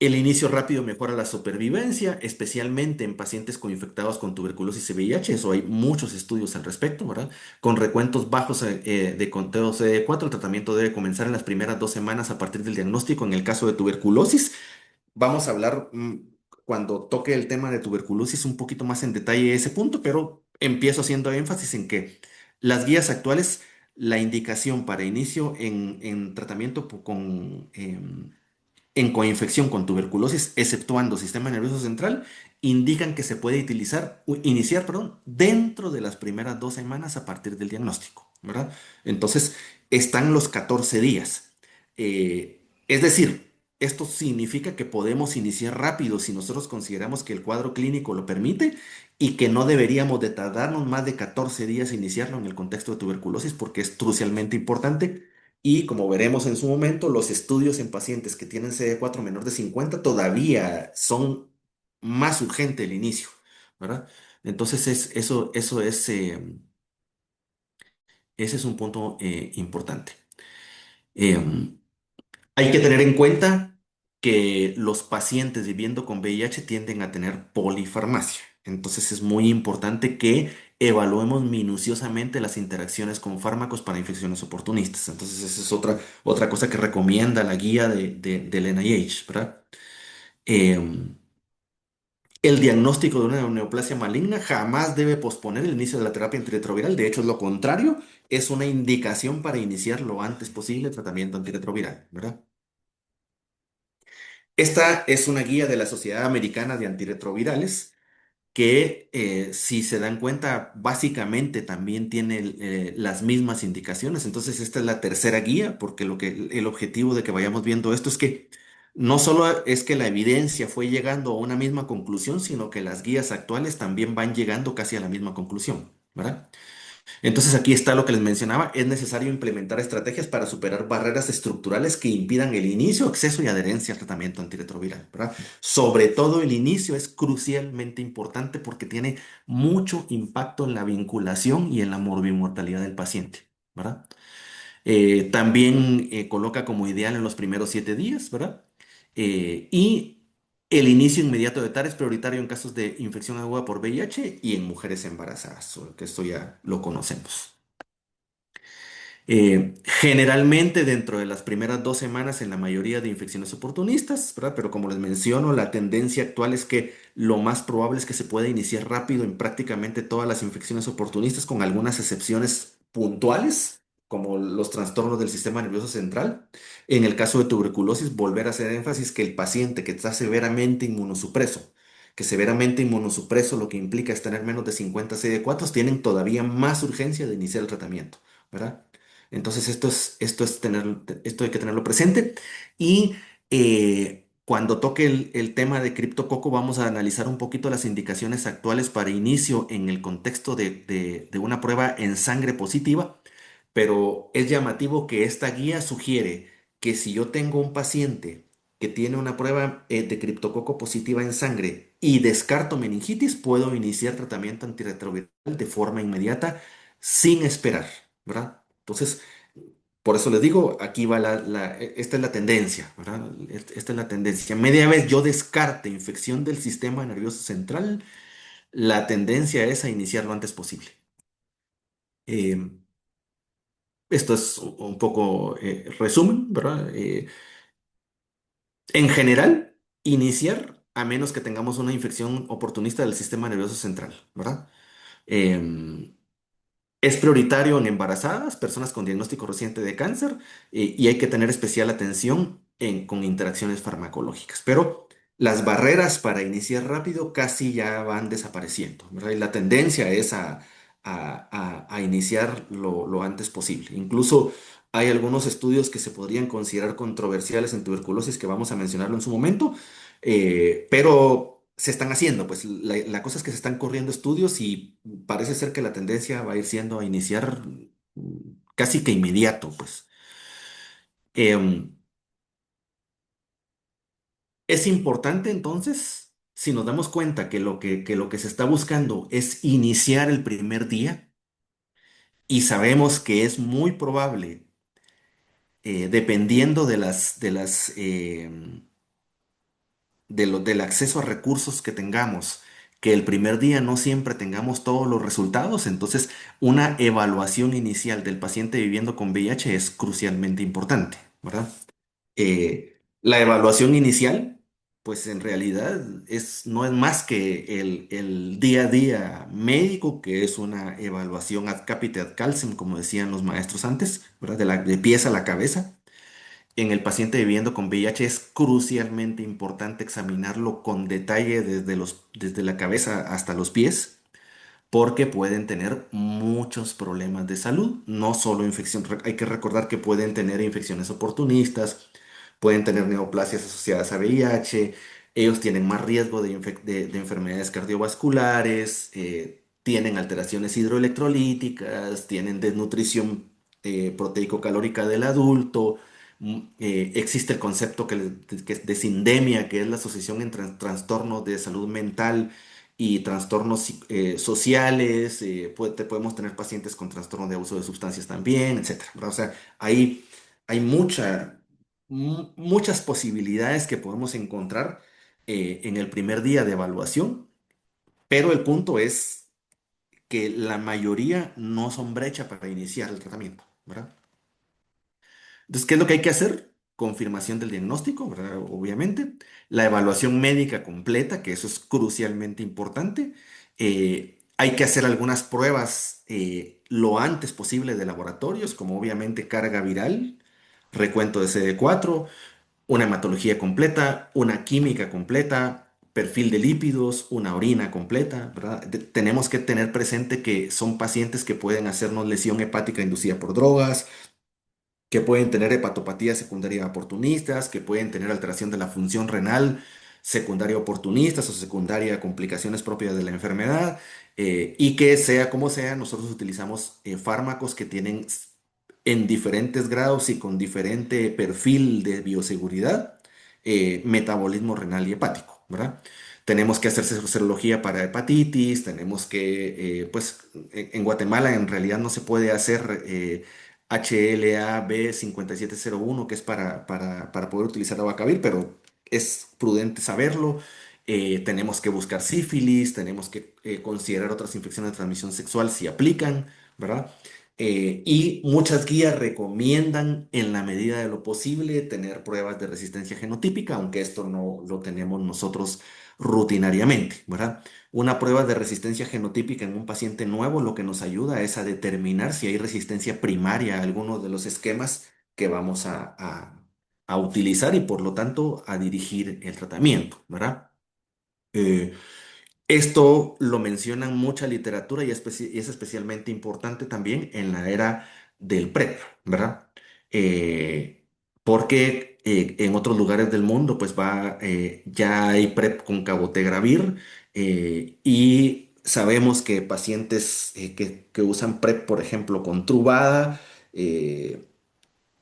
S8: El inicio rápido mejora la supervivencia, especialmente en pacientes infectados con tuberculosis y VIH. Eso hay muchos estudios al respecto, ¿verdad? Con recuentos bajos de conteo CD4, el tratamiento debe comenzar en las primeras 2 semanas a partir del diagnóstico. En el caso de tuberculosis, vamos a hablar cuando toque el tema de tuberculosis un poquito más en detalle ese punto, pero empiezo haciendo énfasis en que las guías actuales, la indicación para inicio en tratamiento en coinfección con tuberculosis, exceptuando sistema nervioso central, indican que se puede iniciar, perdón, dentro de las primeras 2 semanas a partir del diagnóstico, ¿verdad? Entonces, están los 14 días. Es decir, esto significa que podemos iniciar rápido si nosotros consideramos que el cuadro clínico lo permite y que no deberíamos de tardarnos más de 14 días iniciarlo en el contexto de tuberculosis porque es crucialmente importante y como veremos en su momento, los estudios en pacientes que tienen CD4 menor de 50 todavía son más urgente el inicio, ¿verdad? Entonces eso es, ese es un punto importante. Em, Hay que tener en cuenta que los pacientes viviendo con VIH tienden a tener polifarmacia. Entonces es muy importante que evaluemos minuciosamente las interacciones con fármacos para infecciones oportunistas. Entonces esa es otra cosa que recomienda la guía del NIH, ¿verdad? Em, el diagnóstico de una neoplasia maligna jamás debe posponer el inicio de la terapia antirretroviral. De hecho, es lo contrario, es una indicación para iniciar lo antes posible el tratamiento antirretroviral, ¿verdad? Esta es una guía de la Sociedad Americana de Antirretrovirales que, si se dan cuenta, básicamente también tiene las mismas indicaciones. Entonces, esta es la tercera guía, porque el objetivo de que vayamos viendo esto es que no solo es que la evidencia fue llegando a una misma conclusión, sino que las guías actuales también van llegando casi a la misma conclusión, ¿verdad? Entonces aquí está lo que les mencionaba, es necesario implementar estrategias para superar barreras estructurales que impidan el inicio, acceso y adherencia al tratamiento antirretroviral, ¿verdad? Sobre todo el inicio es crucialmente importante porque tiene mucho impacto en la vinculación y en la morbimortalidad del paciente, ¿verdad? También coloca como ideal en los primeros 7 días, ¿verdad? Y el inicio inmediato de TAR es prioritario en casos de infección aguda por VIH y en mujeres embarazadas, que esto ya lo conocemos. Generalmente dentro de las primeras 2 semanas en la mayoría de infecciones oportunistas, ¿verdad? Pero como les menciono, la tendencia actual es que lo más probable es que se pueda iniciar rápido en prácticamente todas las infecciones oportunistas, con algunas excepciones puntuales, como los trastornos del sistema nervioso central. En el caso de tuberculosis, volver a hacer énfasis que el paciente que está severamente inmunosupreso, que severamente inmunosupreso lo que implica es tener menos de 50 CD4, tienen todavía más urgencia de iniciar el tratamiento, ¿verdad? Entonces esto hay que tenerlo presente. Y cuando toque el tema de criptococo, vamos a analizar un poquito las indicaciones actuales para inicio en el contexto de una prueba en sangre positiva, pero es llamativo que esta guía sugiere que si yo tengo un paciente que tiene una prueba de criptococo positiva en sangre y descarto meningitis, puedo iniciar tratamiento antirretroviral de forma inmediata sin esperar, ¿verdad? Entonces, por eso les digo, aquí va esta es la tendencia, ¿verdad? Esta es la tendencia. Media vez yo descarte infección del sistema nervioso central, la tendencia es a iniciar lo antes posible. Eh, Esto es un poco resumen, ¿verdad? En general, iniciar a menos que tengamos una infección oportunista del sistema nervioso central, ¿verdad? Em, Es prioritario en embarazadas, personas con diagnóstico reciente de cáncer, y hay que tener especial atención con interacciones farmacológicas. Pero las barreras para iniciar rápido casi ya van desapareciendo, ¿verdad? Y la tendencia es a iniciar lo antes posible. Incluso hay algunos estudios que se podrían considerar controversiales en tuberculosis que vamos a mencionarlo en su momento, pero se están haciendo, pues la cosa es que se están corriendo estudios y parece ser que la tendencia va a ir siendo a iniciar casi que inmediato, pues. Em, es importante entonces, si nos damos cuenta que lo que se está buscando es iniciar el primer día y sabemos que es muy probable, dependiendo del acceso a recursos que tengamos, que el primer día no siempre tengamos todos los resultados, entonces una evaluación inicial del paciente viviendo con VIH es crucialmente importante, ¿verdad? La evaluación inicial, pues en realidad no es más que el día a día médico, que es una evaluación ad capite ad calcem, como decían los maestros antes, ¿verdad? De pies a la cabeza. En el paciente viviendo con VIH es crucialmente importante examinarlo con detalle desde la cabeza hasta los pies, porque pueden tener muchos problemas de salud, no solo infección. Hay que recordar que pueden tener infecciones oportunistas, pueden tener neoplasias asociadas a VIH, ellos tienen más riesgo de enfermedades cardiovasculares, tienen alteraciones hidroelectrolíticas, tienen desnutrición proteico-calórica del adulto. Existe el concepto que es de sindemia, que es la asociación entre trastornos de salud mental y trastornos sociales. Podemos tener pacientes con trastorno de abuso de sustancias también, etcétera, ¿verdad? O sea, hay muchas posibilidades que podemos encontrar en el primer día de evaluación, pero el punto es que la mayoría no son brecha para iniciar el tratamiento, ¿verdad? Entonces, ¿qué es lo que hay que hacer? Confirmación del diagnóstico, ¿verdad? Obviamente. La evaluación médica completa, que eso es crucialmente importante. Hay que hacer algunas pruebas lo antes posible de laboratorios, como obviamente carga viral, recuento de CD4, una hematología completa, una química completa, perfil de lípidos, una orina completa, ¿verdad? Tenemos que tener presente que son pacientes que pueden hacernos lesión hepática inducida por drogas, que pueden tener hepatopatía secundaria oportunistas, que pueden tener alteración de la función renal secundaria oportunistas o secundaria a complicaciones propias de la enfermedad, y que sea como sea, nosotros utilizamos fármacos que tienen en diferentes grados y con diferente perfil de bioseguridad, metabolismo renal y hepático, ¿verdad? Tenemos que hacer serología para hepatitis, tenemos que, pues, en Guatemala en realidad no se puede hacer HLA-B5701, que es para poder utilizar abacavir, pero es prudente saberlo. Tenemos que buscar sífilis, tenemos que considerar otras infecciones de transmisión sexual si aplican, ¿verdad? Y muchas guías recomiendan en la medida de lo posible tener pruebas de resistencia genotípica, aunque esto no lo tenemos nosotros rutinariamente, ¿verdad? Una prueba de resistencia genotípica en un paciente nuevo lo que nos ayuda es a determinar si hay resistencia primaria a alguno de los esquemas que vamos a utilizar y por lo tanto a dirigir el tratamiento, ¿verdad? Eh, Esto lo mencionan mucha literatura y es especialmente importante también en la era del PrEP, ¿verdad? Porque en otros lugares del mundo pues ya hay PrEP con cabotegravir y sabemos que pacientes que usan PrEP, por ejemplo, con Truvada, eh,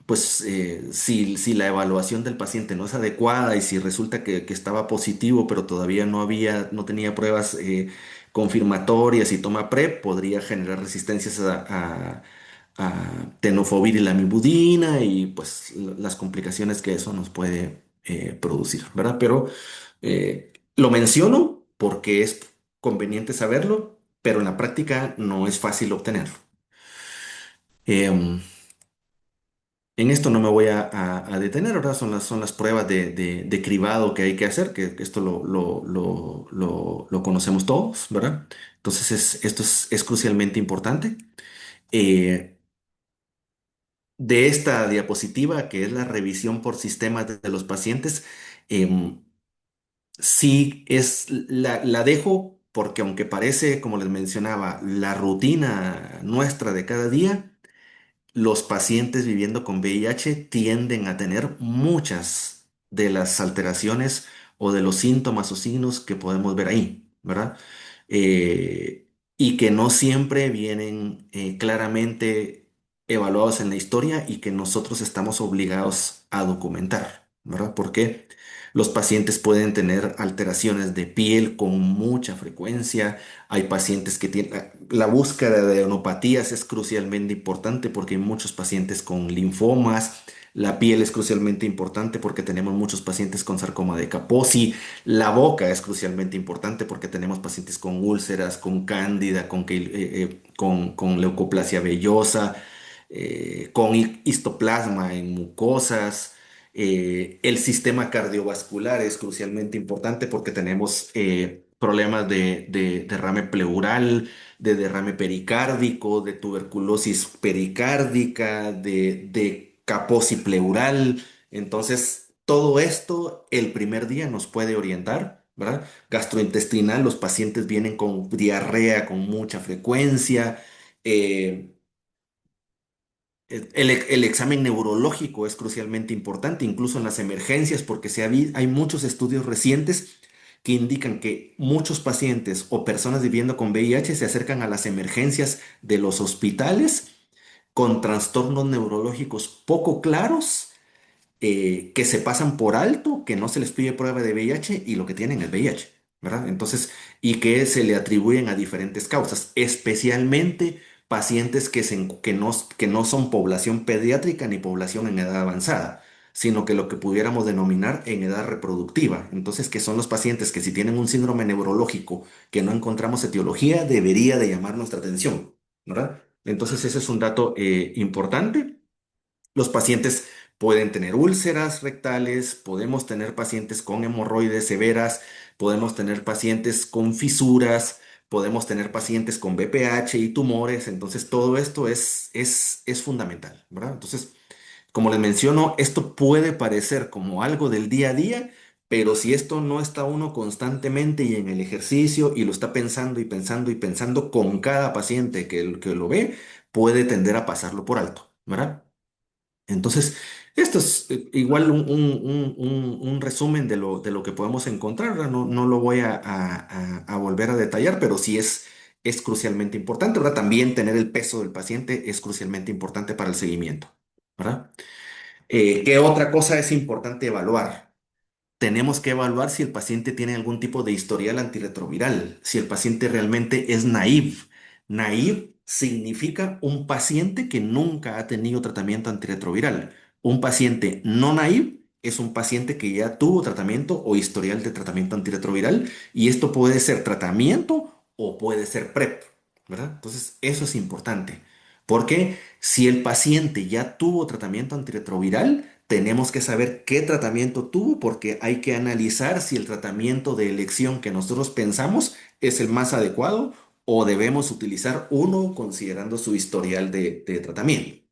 S8: pues si la evaluación del paciente no es adecuada y si resulta que estaba positivo, pero todavía no tenía pruebas confirmatorias y toma PrEP, podría generar resistencias a tenofovir y lamivudina y pues las complicaciones que eso nos puede producir, ¿verdad? Pero lo menciono porque es conveniente saberlo, pero en la práctica no es fácil obtenerlo. Em, En esto no me voy a detener, ¿verdad? Son las pruebas de cribado que hay que hacer, que esto lo conocemos todos, ¿verdad? Entonces esto es crucialmente importante. Eh, de esta diapositiva, que es la revisión por sistemas de los pacientes, em, sí la dejo porque aunque parece, como les mencionaba, la rutina nuestra de cada día, los pacientes viviendo con VIH tienden a tener muchas de las alteraciones o de los síntomas o signos que podemos ver ahí, ¿verdad? Y que no siempre vienen claramente evaluados en la historia y que nosotros estamos obligados a documentar, ¿verdad? Porque los pacientes pueden tener alteraciones de piel con mucha frecuencia. Hay pacientes que tienen... La búsqueda de enopatías es crucialmente importante porque hay muchos pacientes con linfomas. La piel es crucialmente importante porque tenemos muchos pacientes con sarcoma de Kaposi. La boca es crucialmente importante porque tenemos pacientes con úlceras, con cándida, con leucoplasia vellosa, con histoplasma en mucosas. El sistema cardiovascular es crucialmente importante porque tenemos problemas de derrame pleural, de derrame pericárdico, de tuberculosis pericárdica, de Kaposi pleural. Entonces, todo esto el primer día nos puede orientar, ¿verdad? Gastrointestinal, los pacientes vienen con diarrea con mucha frecuencia. eh, el examen neurológico es crucialmente importante, incluso en las emergencias, porque hay muchos estudios recientes que indican que muchos pacientes o personas viviendo con VIH se acercan a las emergencias de los hospitales con trastornos neurológicos poco claros, que se pasan por alto, que no se les pide prueba de VIH y lo que tienen es VIH, ¿verdad? Entonces, y que se le atribuyen a diferentes causas, especialmente pacientes que no son población pediátrica ni población en edad avanzada, sino que lo que pudiéramos denominar en edad reproductiva. Entonces, que son los pacientes que si tienen un síndrome neurológico que no encontramos etiología, debería de llamar nuestra atención, ¿verdad? Entonces, ese es un dato importante. Los pacientes pueden tener úlceras rectales, podemos tener pacientes con hemorroides severas, podemos tener pacientes con fisuras, podemos tener pacientes con BPH y tumores. Entonces, todo esto es fundamental, ¿verdad? Entonces, como les menciono, esto puede parecer como algo del día a día, pero si esto no está uno constantemente y en el ejercicio y lo está pensando y pensando y pensando con cada paciente que lo ve, puede tender a pasarlo por alto, ¿verdad? Entonces, esto es igual un resumen de lo que podemos encontrar, ¿verdad? No lo voy a volver a detallar, pero sí es crucialmente importante, ¿verdad? También tener el peso del paciente es crucialmente importante para el seguimiento, ¿verdad? ¿Qué otra cosa es importante evaluar? Tenemos que evaluar si el paciente tiene algún tipo de historial antirretroviral, si el paciente realmente es naive. Naive significa un paciente que nunca ha tenido tratamiento antirretroviral. Un paciente no naive es un paciente que ya tuvo tratamiento o historial de tratamiento antirretroviral y esto puede ser tratamiento o puede ser PrEP, ¿verdad? Entonces, eso es importante porque si el paciente ya tuvo tratamiento antirretroviral, tenemos que saber qué tratamiento tuvo porque hay que analizar si el tratamiento de elección que nosotros pensamos es el más adecuado o debemos utilizar uno considerando su historial de tratamiento.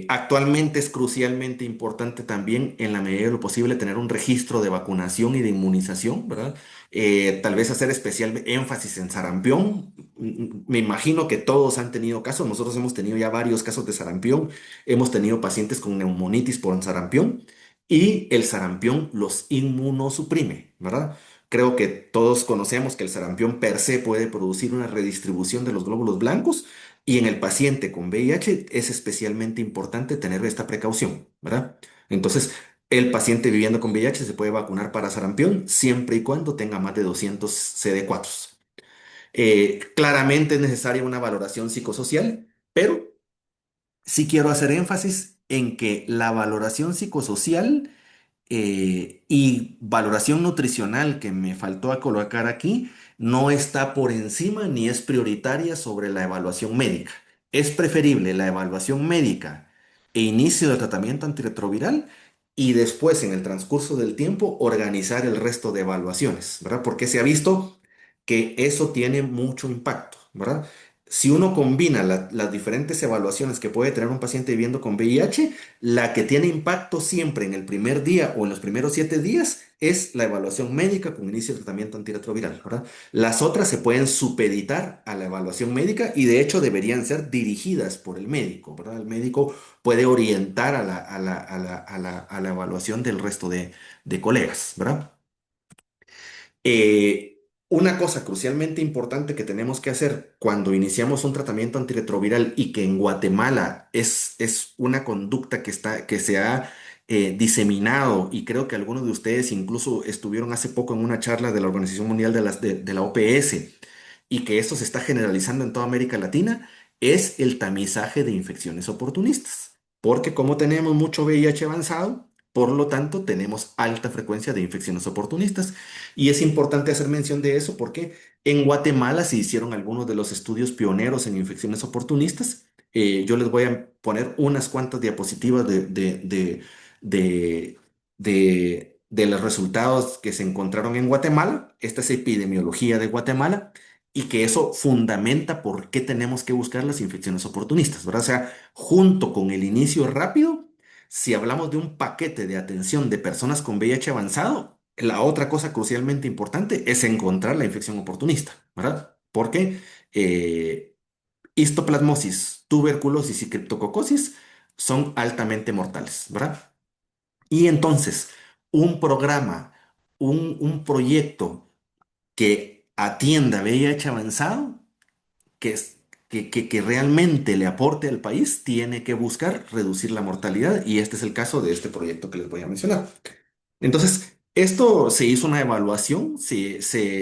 S8: Actualmente es crucialmente importante también, en la medida de lo posible, tener un registro de vacunación y de inmunización, ¿verdad? Tal vez hacer especial énfasis en sarampión. Me imagino que todos han tenido casos, nosotros hemos tenido ya varios casos de sarampión, hemos tenido pacientes con neumonitis por sarampión y el sarampión los inmunosuprime, ¿verdad? Creo que todos conocemos que el sarampión per se puede producir una redistribución de los glóbulos blancos y en el paciente con VIH es especialmente importante tener esta precaución, ¿verdad? Entonces, el paciente viviendo con VIH se puede vacunar para sarampión siempre y cuando tenga más de 200 CD4. Claramente es necesaria una valoración psicosocial, pero sí quiero hacer énfasis en que la valoración psicosocial y valoración nutricional que me faltó a colocar aquí no está por encima ni es prioritaria sobre la evaluación médica. Es preferible la evaluación médica e inicio del tratamiento antirretroviral y después en el transcurso del tiempo organizar el resto de evaluaciones, ¿verdad? Porque se ha visto que eso tiene mucho impacto, ¿verdad? Si uno combina las diferentes evaluaciones que puede tener un paciente viviendo con VIH, la que tiene impacto siempre en el primer día o en los primeros 7 días es la evaluación médica con inicio de tratamiento antirretroviral, ¿verdad? Las otras se pueden supeditar a la evaluación médica y de hecho deberían ser dirigidas por el médico, ¿verdad? El médico puede orientar a la evaluación del resto de colegas, ¿verdad? Eh, una cosa crucialmente importante que tenemos que hacer cuando iniciamos un tratamiento antirretroviral y que en Guatemala es una conducta que se ha diseminado y creo que algunos de ustedes incluso estuvieron hace poco en una charla de la Organización Mundial de la OPS y que esto se está generalizando en toda América Latina, es el tamizaje de infecciones oportunistas. Porque como tenemos mucho VIH avanzado, por lo tanto tenemos alta frecuencia de infecciones oportunistas. Y es importante hacer mención de eso porque en Guatemala se hicieron algunos de los estudios pioneros en infecciones oportunistas. Yo les voy a poner unas cuantas diapositivas de, de los resultados que se encontraron en Guatemala. Esta es epidemiología de Guatemala y que eso fundamenta por qué tenemos que buscar las infecciones oportunistas, ¿verdad? O sea, junto con el inicio rápido, si hablamos de un paquete de atención de personas con VIH avanzado, la otra cosa crucialmente importante es encontrar la infección oportunista, ¿verdad? Porque histoplasmosis, tuberculosis y criptococosis son altamente mortales, ¿verdad? Y entonces, un programa, un proyecto que atienda VIH avanzado, que realmente le aporte al país, tiene que buscar reducir la mortalidad y este es el caso de este proyecto que les voy a mencionar. Entonces, esto se hizo una evaluación, se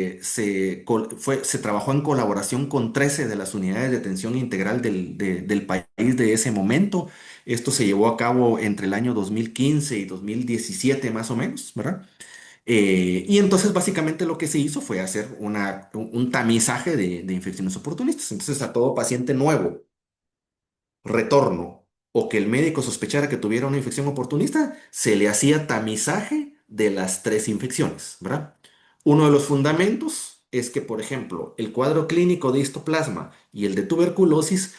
S8: trabajó en colaboración con 13 de las unidades de atención integral del país de ese momento. Esto se llevó a cabo entre el año 2015 y 2017 más o menos, ¿verdad? Y entonces básicamente lo que se hizo fue hacer un tamizaje de infecciones oportunistas. Entonces a todo paciente nuevo, retorno o que el médico sospechara que tuviera una infección oportunista, se le hacía tamizaje de las 3 infecciones, ¿verdad? Uno de los fundamentos es que, por ejemplo, el cuadro clínico de histoplasma y el de tuberculosis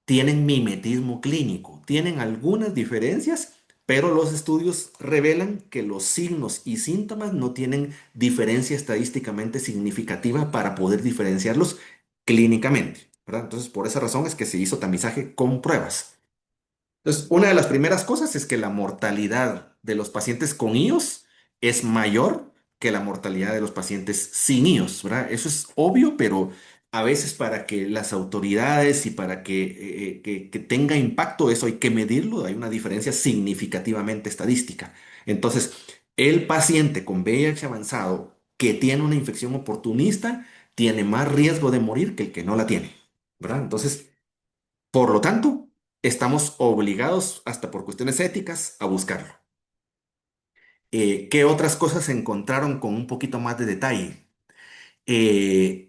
S8: tienen mimetismo clínico, tienen algunas diferencias, pero los estudios revelan que los signos y síntomas no tienen diferencia estadísticamente significativa para poder diferenciarlos clínicamente, ¿verdad? Entonces, por esa razón es que se hizo tamizaje con pruebas. Entonces, una de las primeras cosas es que la mortalidad de los pacientes con IOS es mayor que la mortalidad de los pacientes sin IOS, ¿verdad? Eso es obvio, pero a veces para que las autoridades y para que tenga impacto eso hay que medirlo, hay una diferencia significativamente estadística. Entonces, el paciente con VIH avanzado que tiene una infección oportunista tiene más riesgo de morir que el que no la tiene, ¿verdad? Entonces, por lo tanto, estamos obligados, hasta por cuestiones éticas, a buscarlo. ¿Qué otras cosas se encontraron con un poquito más de detalle? Eh,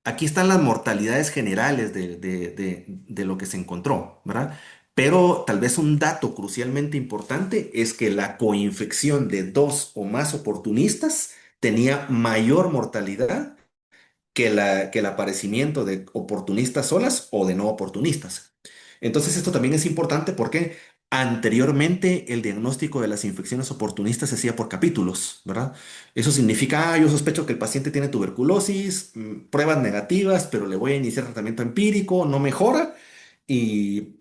S8: Aquí están las mortalidades generales de lo que se encontró, ¿verdad? Pero tal vez un dato crucialmente importante es que la coinfección de dos o más oportunistas tenía mayor mortalidad que el aparecimiento de oportunistas solas o de no oportunistas. Entonces esto también es importante porque anteriormente el diagnóstico de las infecciones oportunistas se hacía por capítulos, ¿verdad? Eso significa, yo sospecho que el paciente tiene tuberculosis, pruebas negativas, pero le voy a iniciar tratamiento empírico, no mejora y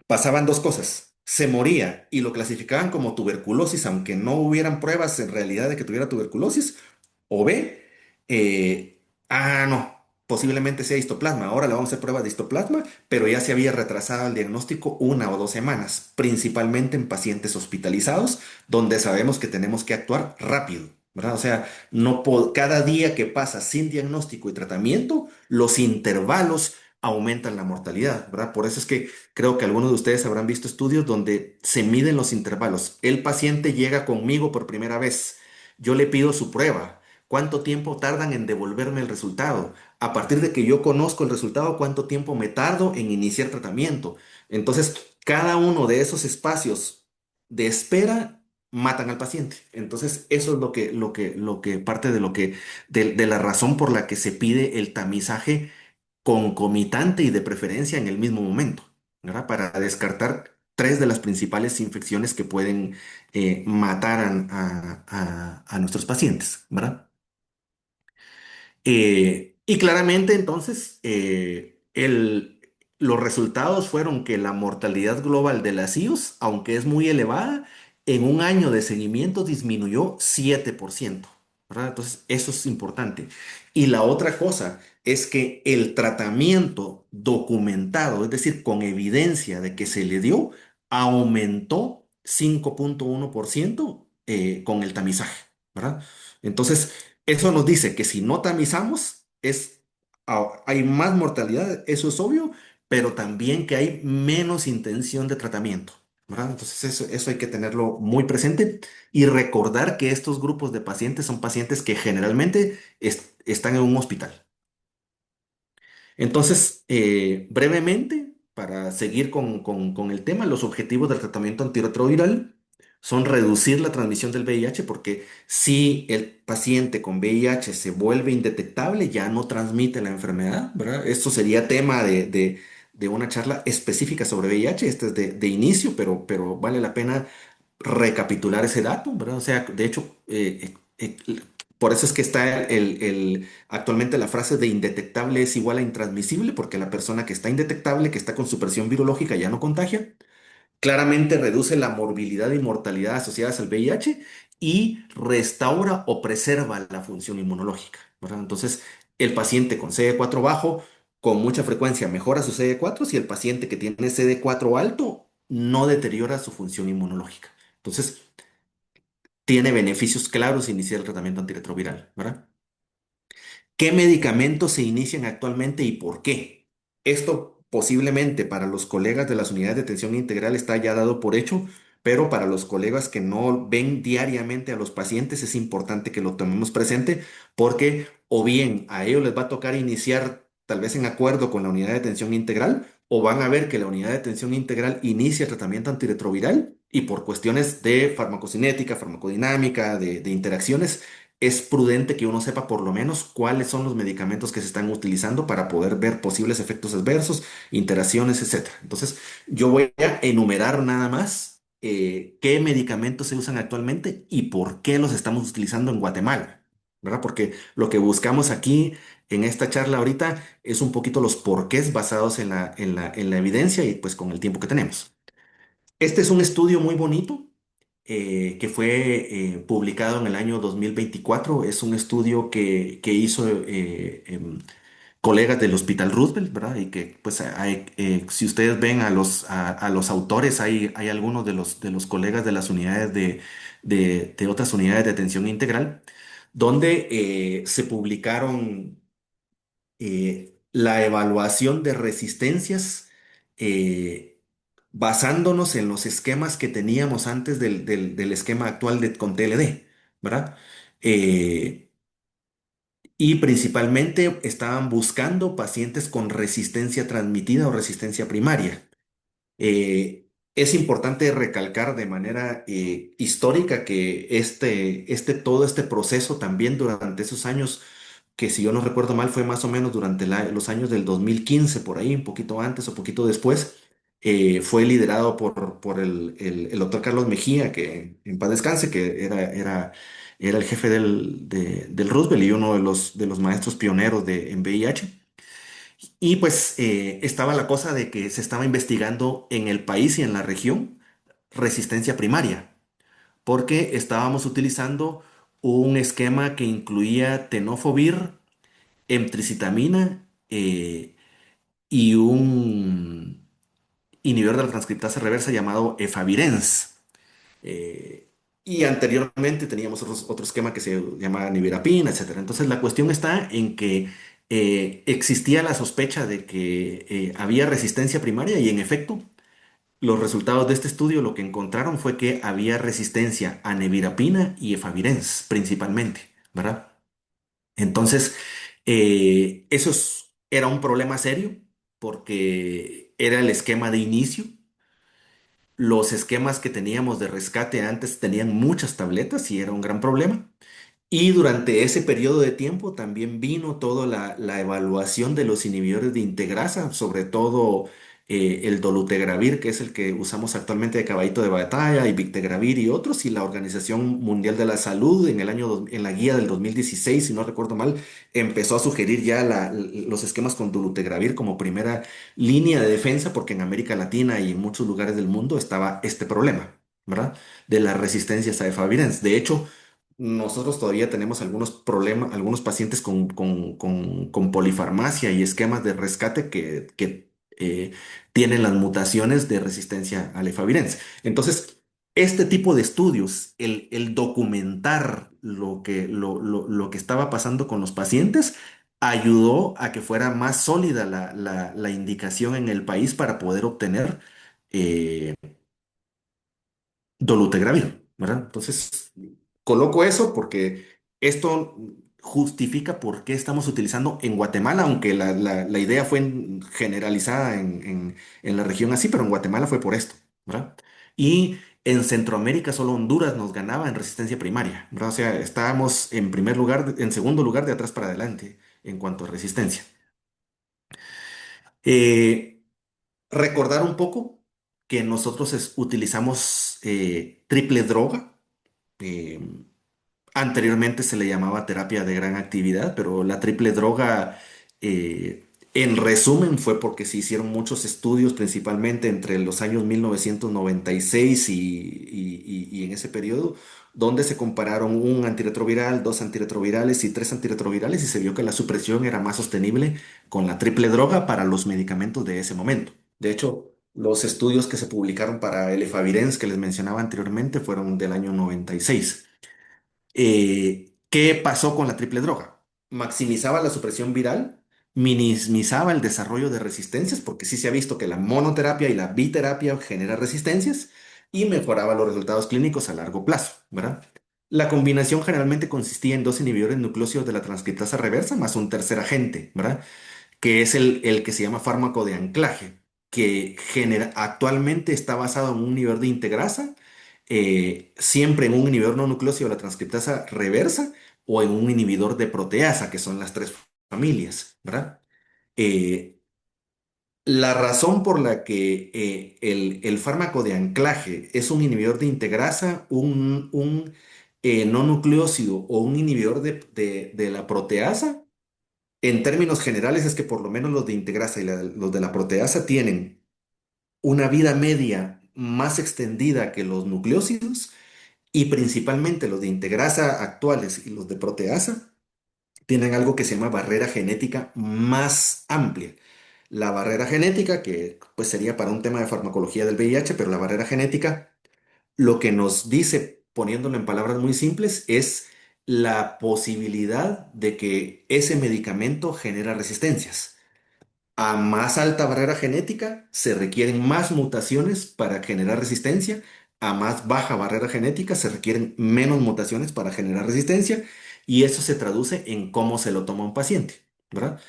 S8: pasaban dos cosas. Se moría y lo clasificaban como tuberculosis, aunque no hubieran pruebas en realidad de que tuviera tuberculosis. O B, no, posiblemente sea histoplasma. Ahora le vamos a hacer pruebas de histoplasma, pero ya se había retrasado el diagnóstico 1 o 2 semanas, principalmente en pacientes hospitalizados, donde sabemos que tenemos que actuar rápido, ¿verdad? O sea, cada día que pasa sin diagnóstico y tratamiento, los intervalos aumentan la mortalidad, ¿verdad? Por eso es que creo que algunos de ustedes habrán visto estudios donde se miden los intervalos. El paciente llega conmigo por primera vez, yo le pido su prueba. ¿Cuánto tiempo tardan en devolverme el resultado? A partir de que yo conozco el resultado, ¿cuánto tiempo me tardo en iniciar tratamiento? Entonces, cada uno de esos espacios de espera matan al paciente. Entonces, eso es lo que parte de la razón por la que se pide el tamizaje concomitante y de preferencia en el mismo momento, ¿verdad? Para descartar tres de las principales infecciones que pueden matar a nuestros pacientes, ¿verdad? Y claramente entonces los resultados fueron que la mortalidad global de las IUS, aunque es muy elevada, en un año de seguimiento disminuyó 7%, ¿verdad? Entonces eso es importante. Y la otra cosa es que el tratamiento documentado, es decir, con evidencia de que se le dio, aumentó 5,1% con el tamizaje, ¿verdad? Entonces, eso nos dice que si no tamizamos, hay más mortalidad, eso es obvio, pero también que hay menos intención de tratamiento, ¿verdad? Entonces eso hay que tenerlo muy presente y recordar que estos grupos de pacientes son pacientes que generalmente están en un hospital. Entonces, brevemente, para seguir con el tema, los objetivos del tratamiento antirretroviral son reducir la transmisión del VIH, porque si el paciente con VIH se vuelve indetectable, ya no transmite la enfermedad, ¿verdad? Esto sería tema de una charla específica sobre VIH. Este es de inicio, pero vale la pena recapitular ese dato, ¿verdad? O sea, de hecho, por eso es que está actualmente la frase de indetectable es igual a intransmisible, porque la persona que está indetectable, que está con supresión virológica, ya no contagia. Claramente reduce la morbilidad y mortalidad asociadas al VIH y restaura o preserva la función inmunológica, ¿verdad? Entonces, el paciente con CD4 bajo, con mucha frecuencia mejora su CD4, si el paciente que tiene CD4 alto no deteriora su función inmunológica. Entonces, tiene beneficios claros iniciar el tratamiento antirretroviral, ¿verdad? ¿Qué medicamentos se inician actualmente y por qué? Esto posiblemente para los colegas de las unidades de atención integral está ya dado por hecho, pero para los colegas que no ven diariamente a los pacientes es importante que lo tomemos presente porque o bien a ellos les va a tocar iniciar tal vez en acuerdo con la unidad de atención integral o van a ver que la unidad de atención integral inicia el tratamiento antirretroviral y por cuestiones de farmacocinética, farmacodinámica, de interacciones es prudente que uno sepa por lo menos cuáles son los medicamentos que se están utilizando para poder ver posibles efectos adversos, interacciones, etcétera. Entonces, yo voy a enumerar nada más qué medicamentos se usan actualmente y por qué los estamos utilizando en Guatemala, ¿verdad? Porque lo que buscamos aquí en esta charla ahorita es un poquito los porqués basados en la evidencia y pues con el tiempo que tenemos. Este es un estudio muy bonito que fue publicado en el año 2024. Es un estudio que hizo colegas del Hospital Roosevelt, ¿verdad? Y que, pues, si ustedes ven a los autores, hay algunos de los colegas de las unidades de otras unidades de atención integral, donde se publicaron la evaluación de resistencias basándonos en los esquemas que teníamos antes del esquema actual con TLD, ¿verdad? Eh, y principalmente estaban buscando pacientes con resistencia transmitida o resistencia primaria. Es importante recalcar de manera histórica que todo este proceso también durante esos años, que si yo no recuerdo mal fue más o menos durante los años del 2015, por ahí, un poquito antes o poquito después, fue liderado por el doctor Carlos Mejía, que en paz descanse, que era el jefe del Roosevelt y uno de los maestros pioneros en VIH. Y pues estaba la cosa de que se estaba investigando en el país y en la región resistencia primaria, porque estábamos utilizando un esquema que incluía tenofovir, emtricitamina y un inhibidor de la transcriptasa reversa llamado efavirenz. Eh, y anteriormente teníamos otro esquema que se llamaba nivirapina, etcétera. Entonces la cuestión está en que existía la sospecha de que había resistencia primaria y en efecto los resultados de este estudio lo que encontraron fue que había resistencia a nevirapina y efavirenz principalmente, ¿verdad? Entonces era un problema serio porque era el esquema de inicio. Los esquemas que teníamos de rescate antes tenían muchas tabletas y era un gran problema. Y durante ese periodo de tiempo también vino toda la evaluación de los inhibidores de integrasa, sobre todo el dolutegravir, que es el que usamos actualmente de caballito de batalla, y victegravir y otros, y la Organización Mundial de la Salud en la guía del 2016, si no recuerdo mal, empezó a sugerir ya los esquemas con dolutegravir como primera línea de defensa, porque en América Latina y en muchos lugares del mundo estaba este problema, ¿verdad? De las resistencias a efavirenz. De hecho, nosotros todavía tenemos algunos problemas, algunos pacientes con polifarmacia y esquemas de rescate que tienen las mutaciones de resistencia al efavirenz. Entonces, este tipo de estudios, el documentar lo que estaba pasando con los pacientes, ayudó a que fuera más sólida la indicación en el país para poder obtener eh, dolutegravir, ¿verdad? Entonces, coloco eso porque esto justifica por qué estamos utilizando en Guatemala, aunque la idea fue generalizada en la región así, pero en Guatemala fue por esto, ¿verdad? Y en Centroamérica solo Honduras nos ganaba en resistencia primaria, ¿verdad? O sea, estábamos en primer lugar, en segundo lugar de atrás para adelante en cuanto a resistencia. Eh, Recordar un poco que nosotros utilizamos triple droga. eh, Anteriormente se le llamaba terapia de gran actividad, pero la triple droga, en resumen, fue porque se hicieron muchos estudios, principalmente entre los años 1996 y en ese periodo, donde se compararon un antirretroviral, dos antirretrovirales y tres antirretrovirales y se vio que la supresión era más sostenible con la triple droga para los medicamentos de ese momento. De hecho, los estudios que se publicaron para el efavirenz que les mencionaba anteriormente fueron del año 96. ¿Qué pasó con la triple droga? Maximizaba la supresión viral, minimizaba el desarrollo de resistencias, porque sí se ha visto que la monoterapia y la biterapia genera resistencias y mejoraba los resultados clínicos a largo plazo, ¿verdad? La combinación generalmente consistía en dos inhibidores nucleósidos de la transcriptasa reversa más un tercer agente, ¿verdad? Que es el que se llama fármaco de anclaje, que actualmente está basado en un inhibidor de integrasa, siempre en un inhibidor no nucleósido de la transcriptasa reversa o en un inhibidor de proteasa, que son las tres familias, ¿verdad? Eh, la razón por la que el fármaco de anclaje es un inhibidor de integrasa, un no nucleósido o un inhibidor de la proteasa, en términos generales es que por lo menos los de integrasa y los de la proteasa tienen una vida media más extendida que los nucleósidos y principalmente los de integrasa actuales y los de proteasa tienen algo que se llama barrera genética más amplia. La barrera genética, que pues sería para un tema de farmacología del VIH, pero la barrera genética lo que nos dice, poniéndolo en palabras muy simples, es la posibilidad de que ese medicamento genera resistencias. A más alta barrera genética se requieren más mutaciones para generar resistencia. A más baja barrera genética se requieren menos mutaciones para generar resistencia. Y eso se traduce en cómo se lo toma un paciente, ¿verdad?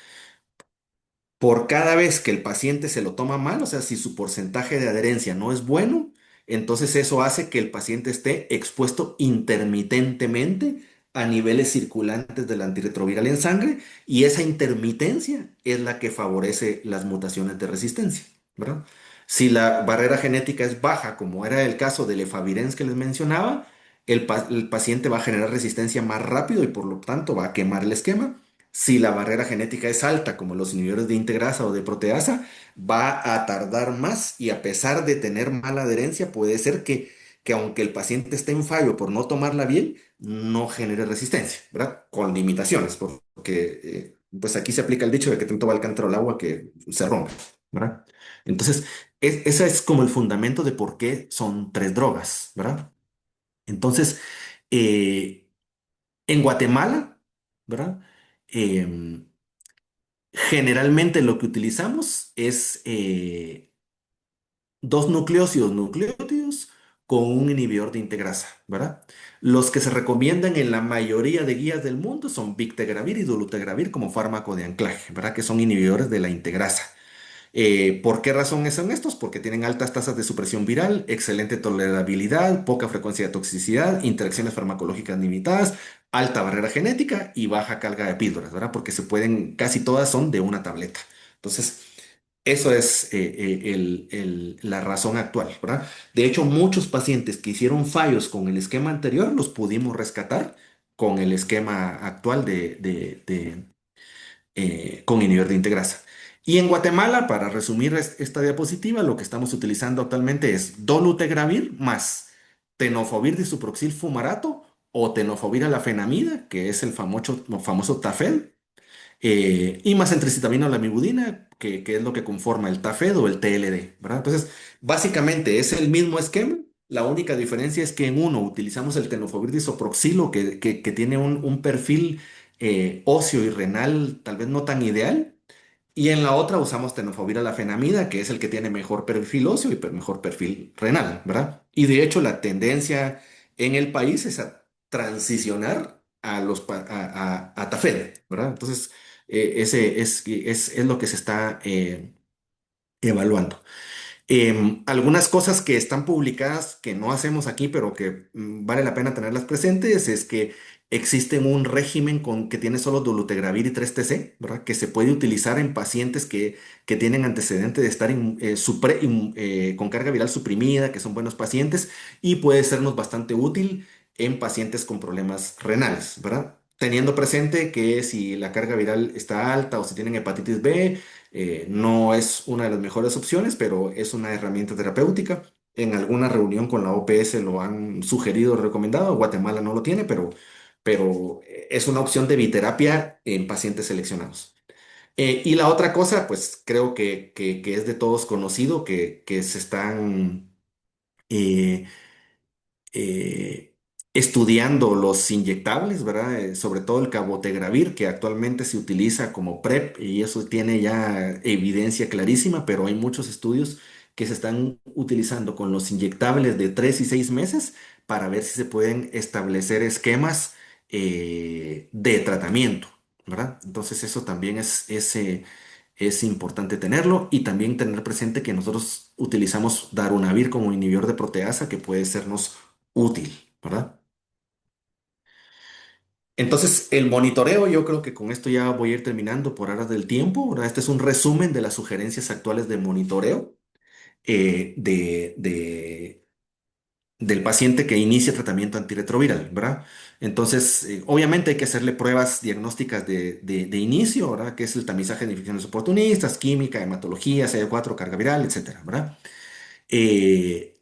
S8: por cada vez que el paciente se lo toma mal, o sea, si su porcentaje de adherencia no es bueno, entonces eso hace que el paciente esté expuesto intermitentemente a niveles circulantes del antirretroviral en sangre y esa intermitencia es la que favorece las mutaciones de resistencia, ¿verdad? Si la barrera genética es baja, como era el caso del efavirenz que les mencionaba, el paciente va a generar resistencia más rápido y por lo tanto va a quemar el esquema. Si la barrera genética es alta, como los inhibidores de integrasa o de proteasa, va a tardar más y a pesar de tener mala adherencia, puede ser que aunque el paciente esté en fallo por no tomarla bien, no genere resistencia, ¿verdad? Con limitaciones, porque pues aquí se aplica el dicho de que tanto va el cántaro al agua que se rompe, ¿verdad? Entonces, ese es como el fundamento de por qué son tres drogas, ¿verdad? Entonces, eh, en Guatemala, ¿verdad? Em, Generalmente lo que utilizamos es dos nucleósidos nucleótidos con un inhibidor de integrasa, ¿verdad? Los que se recomiendan en la mayoría de guías del mundo son Victegravir y Dolutegravir como fármaco de anclaje, ¿verdad? Que son inhibidores de la integrasa. ¿Por qué razón son estos? Porque tienen altas tasas de supresión viral, excelente tolerabilidad, poca frecuencia de toxicidad, interacciones farmacológicas limitadas, alta barrera genética y baja carga de píldoras, ¿verdad? Porque se pueden, casi todas son de una tableta. Entonces, eso es la razón actual, ¿verdad? De hecho, muchos pacientes que hicieron fallos con el esquema anterior los pudimos rescatar con el esquema actual con inhibidor de integrasa. Y en Guatemala, para resumir esta diapositiva, lo que estamos utilizando actualmente es dolutegravir más tenofovir disoproxil fumarato o tenofovir alafenamida, que es el famoso Tafel, y más entricitabina o lamivudina, que es lo que conforma el Tafed o el TLD, ¿verdad? Entonces, básicamente es el mismo esquema. La única diferencia es que en uno utilizamos el tenofovir disoproxilo, que tiene un perfil óseo y renal tal vez no tan ideal, y en la otra usamos tenofovir alafenamida, que es el que tiene mejor perfil óseo y mejor perfil renal, ¿verdad? Y de hecho la tendencia en el país es a transicionar a Tafel, ¿verdad? Entonces, ese es lo que se está evaluando. Algunas cosas que están publicadas que no hacemos aquí, pero que vale la pena tenerlas presentes, es que existe un régimen que tiene solo dolutegravir y 3-TC, ¿verdad? Que se puede utilizar en pacientes que tienen antecedente de estar con carga viral suprimida, que son buenos pacientes, y puede sernos bastante útil en pacientes con problemas renales, ¿verdad? Teniendo presente que si la carga viral está alta o si tienen hepatitis B, no es una de las mejores opciones, pero es una herramienta terapéutica. En alguna reunión con la OPS lo han sugerido, recomendado. Guatemala no lo tiene, pero es una opción de biterapia en pacientes seleccionados. Y la otra cosa, pues creo que es de todos conocido, que se están eh, eh, estudiando los inyectables, ¿verdad? Sobre todo el cabotegravir, que actualmente se utiliza como PrEP y eso tiene ya evidencia clarísima, pero hay muchos estudios que se están utilizando con los inyectables de 3 y 6 meses para ver si se pueden establecer esquemas de tratamiento, ¿verdad? Entonces eso también es importante tenerlo y también tener presente que nosotros utilizamos darunavir como inhibidor de proteasa que puede sernos útil, ¿verdad? Entonces, el monitoreo, yo creo que con esto ya voy a ir terminando por horas del tiempo, ¿verdad? Este es un resumen de las sugerencias actuales de monitoreo del paciente que inicia tratamiento antirretroviral, ¿verdad? Entonces, obviamente hay que hacerle pruebas diagnósticas de inicio, ¿verdad? Que es el tamizaje de infecciones oportunistas, química, hematología, CD4, carga viral, etcétera, ¿verdad?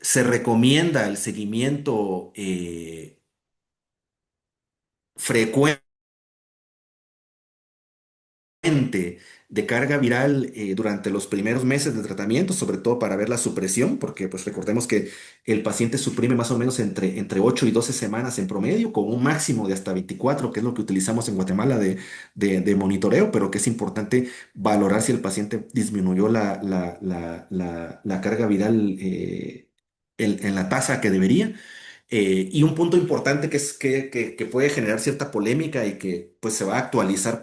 S8: Se recomienda el seguimiento frecuente de carga viral durante los primeros meses de tratamiento, sobre todo para ver la supresión, porque pues recordemos que el paciente suprime más o menos entre 8 y 12 semanas en promedio, con un máximo de hasta 24, que es lo que utilizamos en Guatemala de monitoreo, pero que es importante valorar si el paciente disminuyó la carga viral en la tasa que debería. Y un punto importante que es que puede generar cierta polémica y que pues se va a actualizar,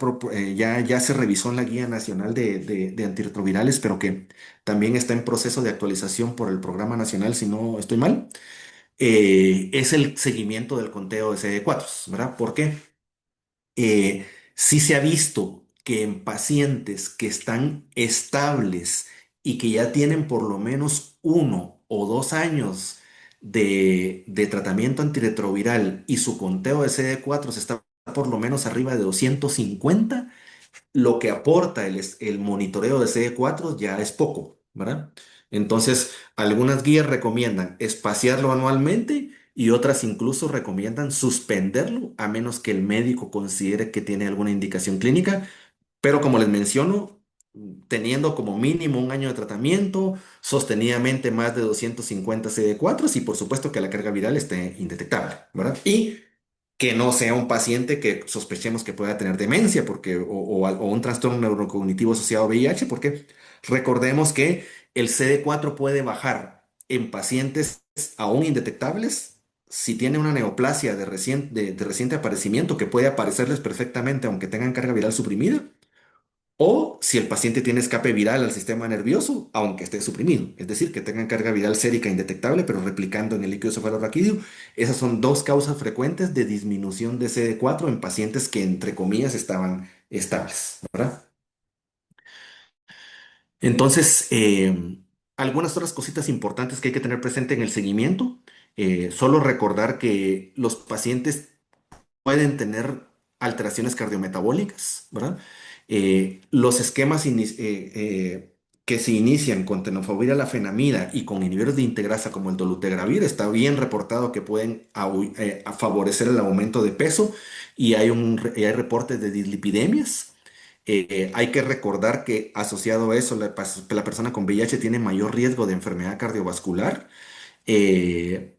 S8: ya se revisó en la Guía Nacional de Antirretrovirales, pero que también está en proceso de actualización por el Programa Nacional, si no estoy mal, es el seguimiento del conteo de CD4, ¿verdad? ¿Por qué? Sí se ha visto que en pacientes que están estables y que ya tienen por lo menos 1 o 2 años de tratamiento antirretroviral y su conteo de CD4 está por lo menos arriba de 250, lo que aporta el monitoreo de CD4 ya es poco, ¿verdad? Entonces, algunas guías recomiendan espaciarlo anualmente y otras incluso recomiendan suspenderlo a menos que el médico considere que tiene alguna indicación clínica. Pero como les menciono, teniendo como mínimo 1 año de tratamiento, sostenidamente más de 250 CD4 y por supuesto que la carga viral esté indetectable, ¿verdad? Y que no sea un paciente que sospechemos que pueda tener demencia o un trastorno neurocognitivo asociado a VIH, porque recordemos que el CD4 puede bajar en pacientes aún indetectables si tiene una neoplasia de reciente aparecimiento que puede aparecerles perfectamente aunque tengan carga viral suprimida, o si el paciente tiene escape viral al sistema nervioso, aunque esté suprimido. Es decir, que tengan carga viral sérica indetectable, pero replicando en el líquido cefalorraquídeo. Esas son dos causas frecuentes de disminución de CD4 en pacientes que, entre comillas, estaban estables, ¿verdad? Entonces, algunas otras cositas importantes que hay que tener presente en el seguimiento. Solo recordar que los pacientes pueden tener alteraciones cardiometabólicas, ¿verdad? Los esquemas que se inician con tenofovir alafenamida y con inhibidores de integrasa como el dolutegravir, está bien reportado que pueden favorecer el aumento de peso y hay reportes de dislipidemias. Hay que recordar que asociado a eso, la persona con VIH tiene mayor riesgo de enfermedad cardiovascular. Eh,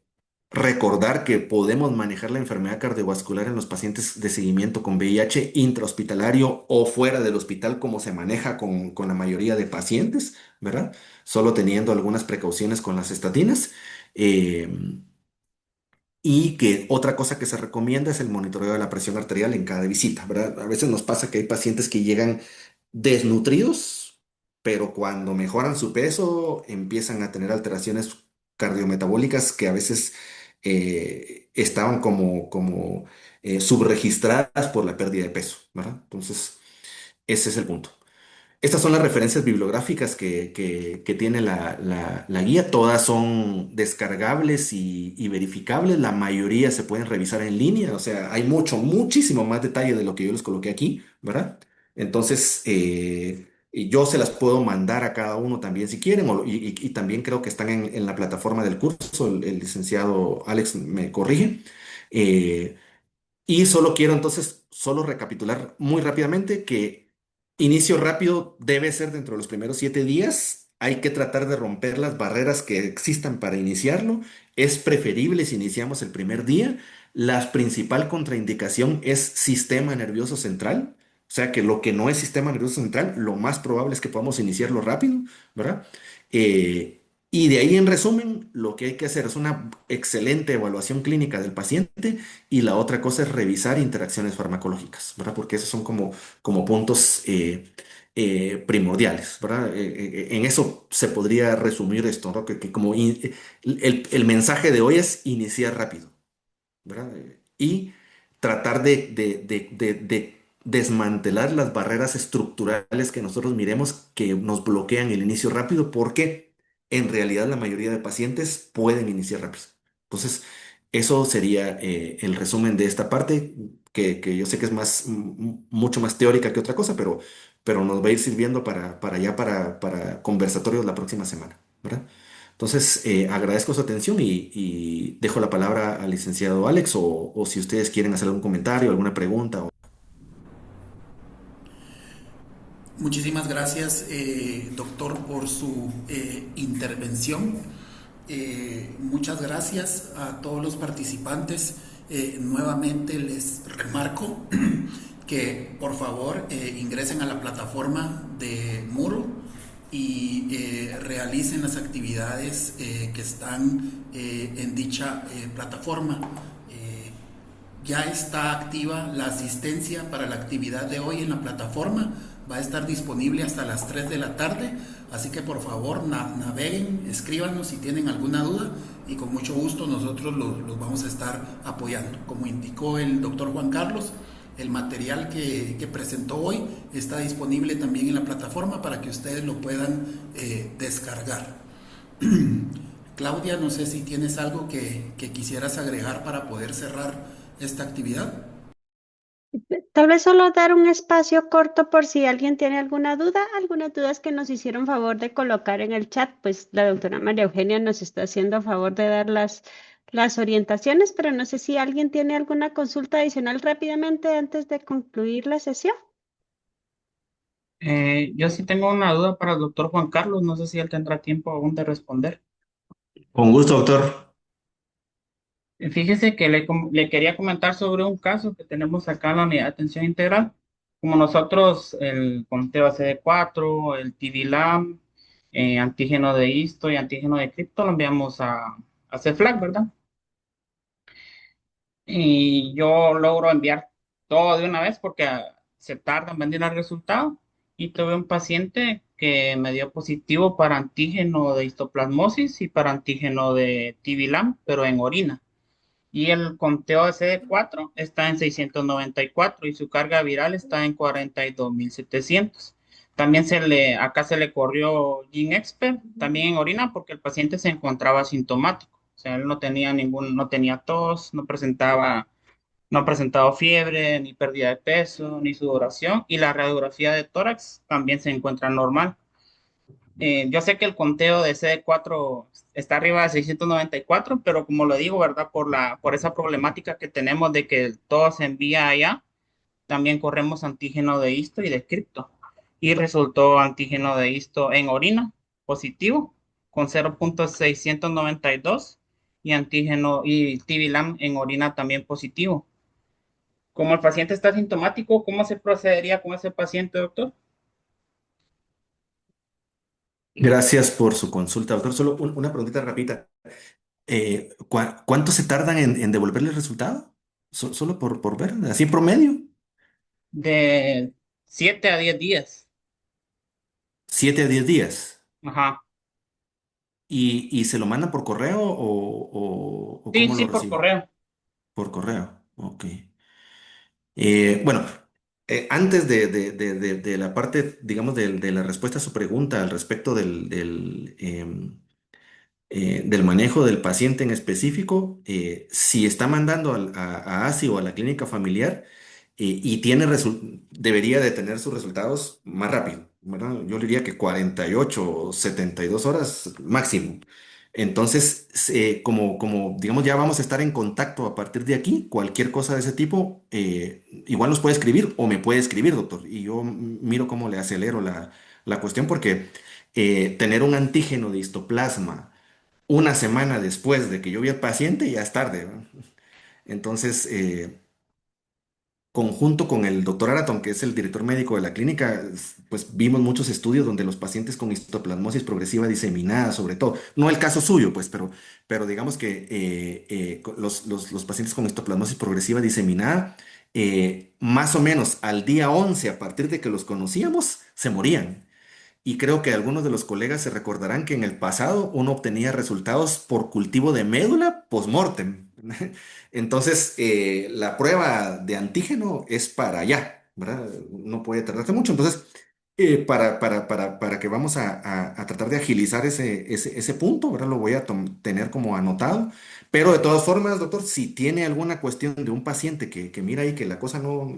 S8: Recordar que podemos manejar la enfermedad cardiovascular en los pacientes de seguimiento con VIH intrahospitalario o fuera del hospital, como se maneja con la mayoría de pacientes, ¿verdad? Solo teniendo algunas precauciones con las estatinas. Eh, y que otra cosa que se recomienda es el monitoreo de la presión arterial en cada visita, ¿verdad? A veces nos pasa que hay pacientes que llegan desnutridos, pero cuando mejoran su peso empiezan a tener alteraciones cardiometabólicas que a veces estaban como subregistradas por la pérdida de peso, ¿verdad? Entonces, ese es el punto. Estas son las referencias bibliográficas que tiene la guía. Todas son descargables y verificables. La mayoría se pueden revisar en línea. O sea, hay muchísimo más detalle de lo que yo les coloqué aquí, ¿verdad? Entonces, y yo se las puedo mandar a cada uno también si quieren. Y también creo que están en la plataforma del curso. El licenciado Alex me corrige. Eh, y solo quiero entonces solo recapitular muy rápidamente que inicio rápido debe ser dentro de los primeros 7 días. Hay que tratar de romper las barreras que existan para iniciarlo. Es preferible si iniciamos el primer día. La principal contraindicación es sistema nervioso central. O sea que lo que no es sistema nervioso central, lo más probable es que podamos iniciarlo rápido, ¿verdad? Eh, y de ahí, en resumen, lo que hay que hacer es una excelente evaluación clínica del paciente y la otra cosa es revisar interacciones farmacológicas, ¿verdad? Porque esos son como puntos primordiales, ¿verdad? En eso se podría resumir esto, ¿no? El mensaje de hoy es iniciar rápido, ¿verdad? Y tratar de desmantelar las barreras estructurales que nosotros miremos que nos bloquean el inicio rápido, porque en realidad la mayoría de pacientes pueden iniciar rápido. Entonces, eso sería el resumen de esta parte, que yo sé que es mucho más teórica que otra cosa, pero nos va a ir sirviendo para conversatorios la próxima semana, ¿verdad? Entonces, agradezco su atención y dejo la palabra al licenciado Alex o si ustedes quieren hacer algún comentario, alguna pregunta.
S7: Muchísimas gracias, doctor, por su intervención. Muchas gracias a todos los participantes. Nuevamente les remarco que por favor ingresen a la plataforma de Moodle y y realicen las actividades que están en dicha plataforma. Ya está activa la asistencia para la actividad de hoy en la plataforma. Va a estar disponible hasta las 3 de la tarde. Así que por favor naveguen, escríbanos si tienen alguna duda y con mucho gusto nosotros los vamos a estar apoyando. Como indicó el doctor Juan Carlos, el material que presentó hoy está disponible también en la plataforma para que ustedes lo puedan descargar. Claudia, no sé si tienes algo que quisieras agregar para poder cerrar esta actividad.
S2: Tal vez solo dar un espacio corto por si alguien tiene algunas dudas que nos hicieron favor de colocar en el chat, pues la doctora María Eugenia nos está haciendo favor de dar las orientaciones, pero no sé si alguien tiene alguna consulta adicional rápidamente antes de concluir la sesión.
S11: Yo sí tengo una duda para el doctor Juan Carlos, no sé si él tendrá tiempo aún de responder.
S8: Con gusto, doctor.
S11: Fíjese que le quería comentar sobre un caso que tenemos acá en la unidad de atención integral. Como nosotros, el conteo ACD4, el TB-LAM, antígeno de histo y antígeno de cripto lo enviamos a CEFLAC, ¿verdad? Y yo logro enviar todo de una vez porque se tarda en venir el resultado. Y tuve un paciente que me dio positivo para antígeno de histoplasmosis y para antígeno de TB-LAM, pero en orina. Y el conteo de CD4 está en 694 y su carga viral está en 42.700. También acá se le corrió GeneXpert, también en orina, porque el paciente se encontraba asintomático. O sea, él no tenía tos, no ha presentado fiebre, ni pérdida de peso, ni sudoración. Y la radiografía de tórax también se encuentra normal. Yo sé que el conteo de CD4 está arriba de 694, pero como lo digo, ¿verdad? Por esa problemática que tenemos de que todo se envía allá, también corremos antígeno de histo y de cripto. Y resultó antígeno de histo en orina positivo con 0.692 y antígeno y TB-LAM en orina también positivo. Como el paciente está sintomático, ¿cómo se procedería con ese paciente, doctor?
S8: Gracias por su consulta, doctor. Solo una preguntita rapidita. ¿Cuánto se tardan en devolverle el resultado? Solo por ver, así en promedio.
S11: De 7 a 10 días.
S8: 7 a 10 días.
S11: Ajá.
S8: ¿Y se lo mandan por correo o
S11: Sí,
S8: cómo
S11: sí,
S8: lo
S11: por
S8: reciben?
S11: correo.
S8: Por correo, ok. Bueno, antes de la parte, digamos, de la respuesta a su pregunta al respecto del manejo del paciente en específico, si está mandando a ASI o a la clínica familiar y debería de tener sus resultados más rápido, ¿verdad? Yo diría que 48 o 72 horas máximo. Entonces, como digamos, ya vamos a estar en contacto a partir de aquí, cualquier cosa de ese tipo, igual nos puede escribir o me puede escribir, doctor, y yo miro cómo le acelero la cuestión porque tener un antígeno de histoplasma una semana después de que yo vi al paciente, ya es tarde, ¿no? Entonces, conjunto con el doctor Araton, que es el director médico de la clínica, pues vimos muchos estudios donde los pacientes con histoplasmosis progresiva diseminada, sobre todo, no el caso suyo, pues, pero digamos que los pacientes con histoplasmosis progresiva diseminada, más o menos al día 11, a partir de que los conocíamos, se morían. Y creo que algunos de los colegas se recordarán que en el pasado uno obtenía resultados por cultivo de médula post-mortem. Entonces, la prueba de antígeno es para allá, ¿verdad? No puede tardarse mucho. Entonces, para que vamos a tratar de agilizar ese punto, ¿verdad? Lo voy a tener como anotado. Pero de todas formas, doctor, si tiene alguna cuestión de un paciente que mira ahí que la cosa no,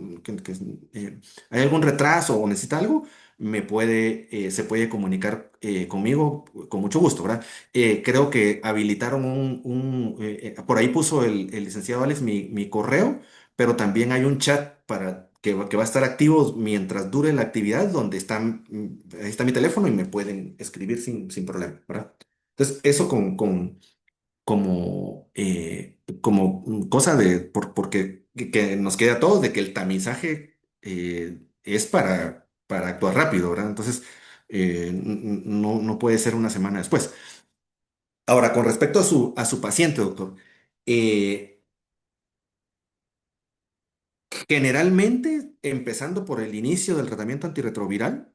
S8: hay algún retraso o necesita algo, se puede comunicar conmigo con mucho gusto, ¿verdad? Creo que habilitaron por ahí puso el licenciado Alex mi correo, pero también hay un chat que va a estar activo mientras dure la actividad, donde ahí está mi teléfono y me pueden escribir sin problema, ¿verdad? Entonces, eso como cosa porque que nos queda a todos de que el tamizaje es para actuar rápido, ¿verdad? Entonces, No puede ser una semana después. Ahora, con respecto a su paciente, doctor, eh, generalmente, empezando por el inicio del tratamiento antirretroviral,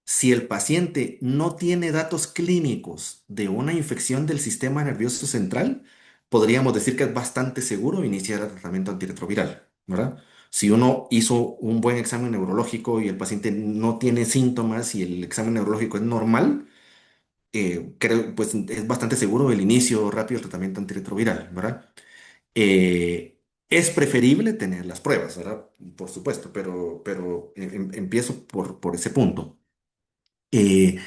S8: si el paciente no tiene datos clínicos de una infección del sistema nervioso central, podríamos decir que es bastante seguro iniciar el tratamiento antirretroviral, ¿verdad? Si uno hizo un buen examen neurológico y el paciente no tiene síntomas y el examen neurológico es normal, creo, pues es bastante seguro el inicio rápido del tratamiento antirretroviral, ¿verdad? Es preferible tener las pruebas, ¿verdad? Por supuesto, pero empiezo por ese punto. Eh,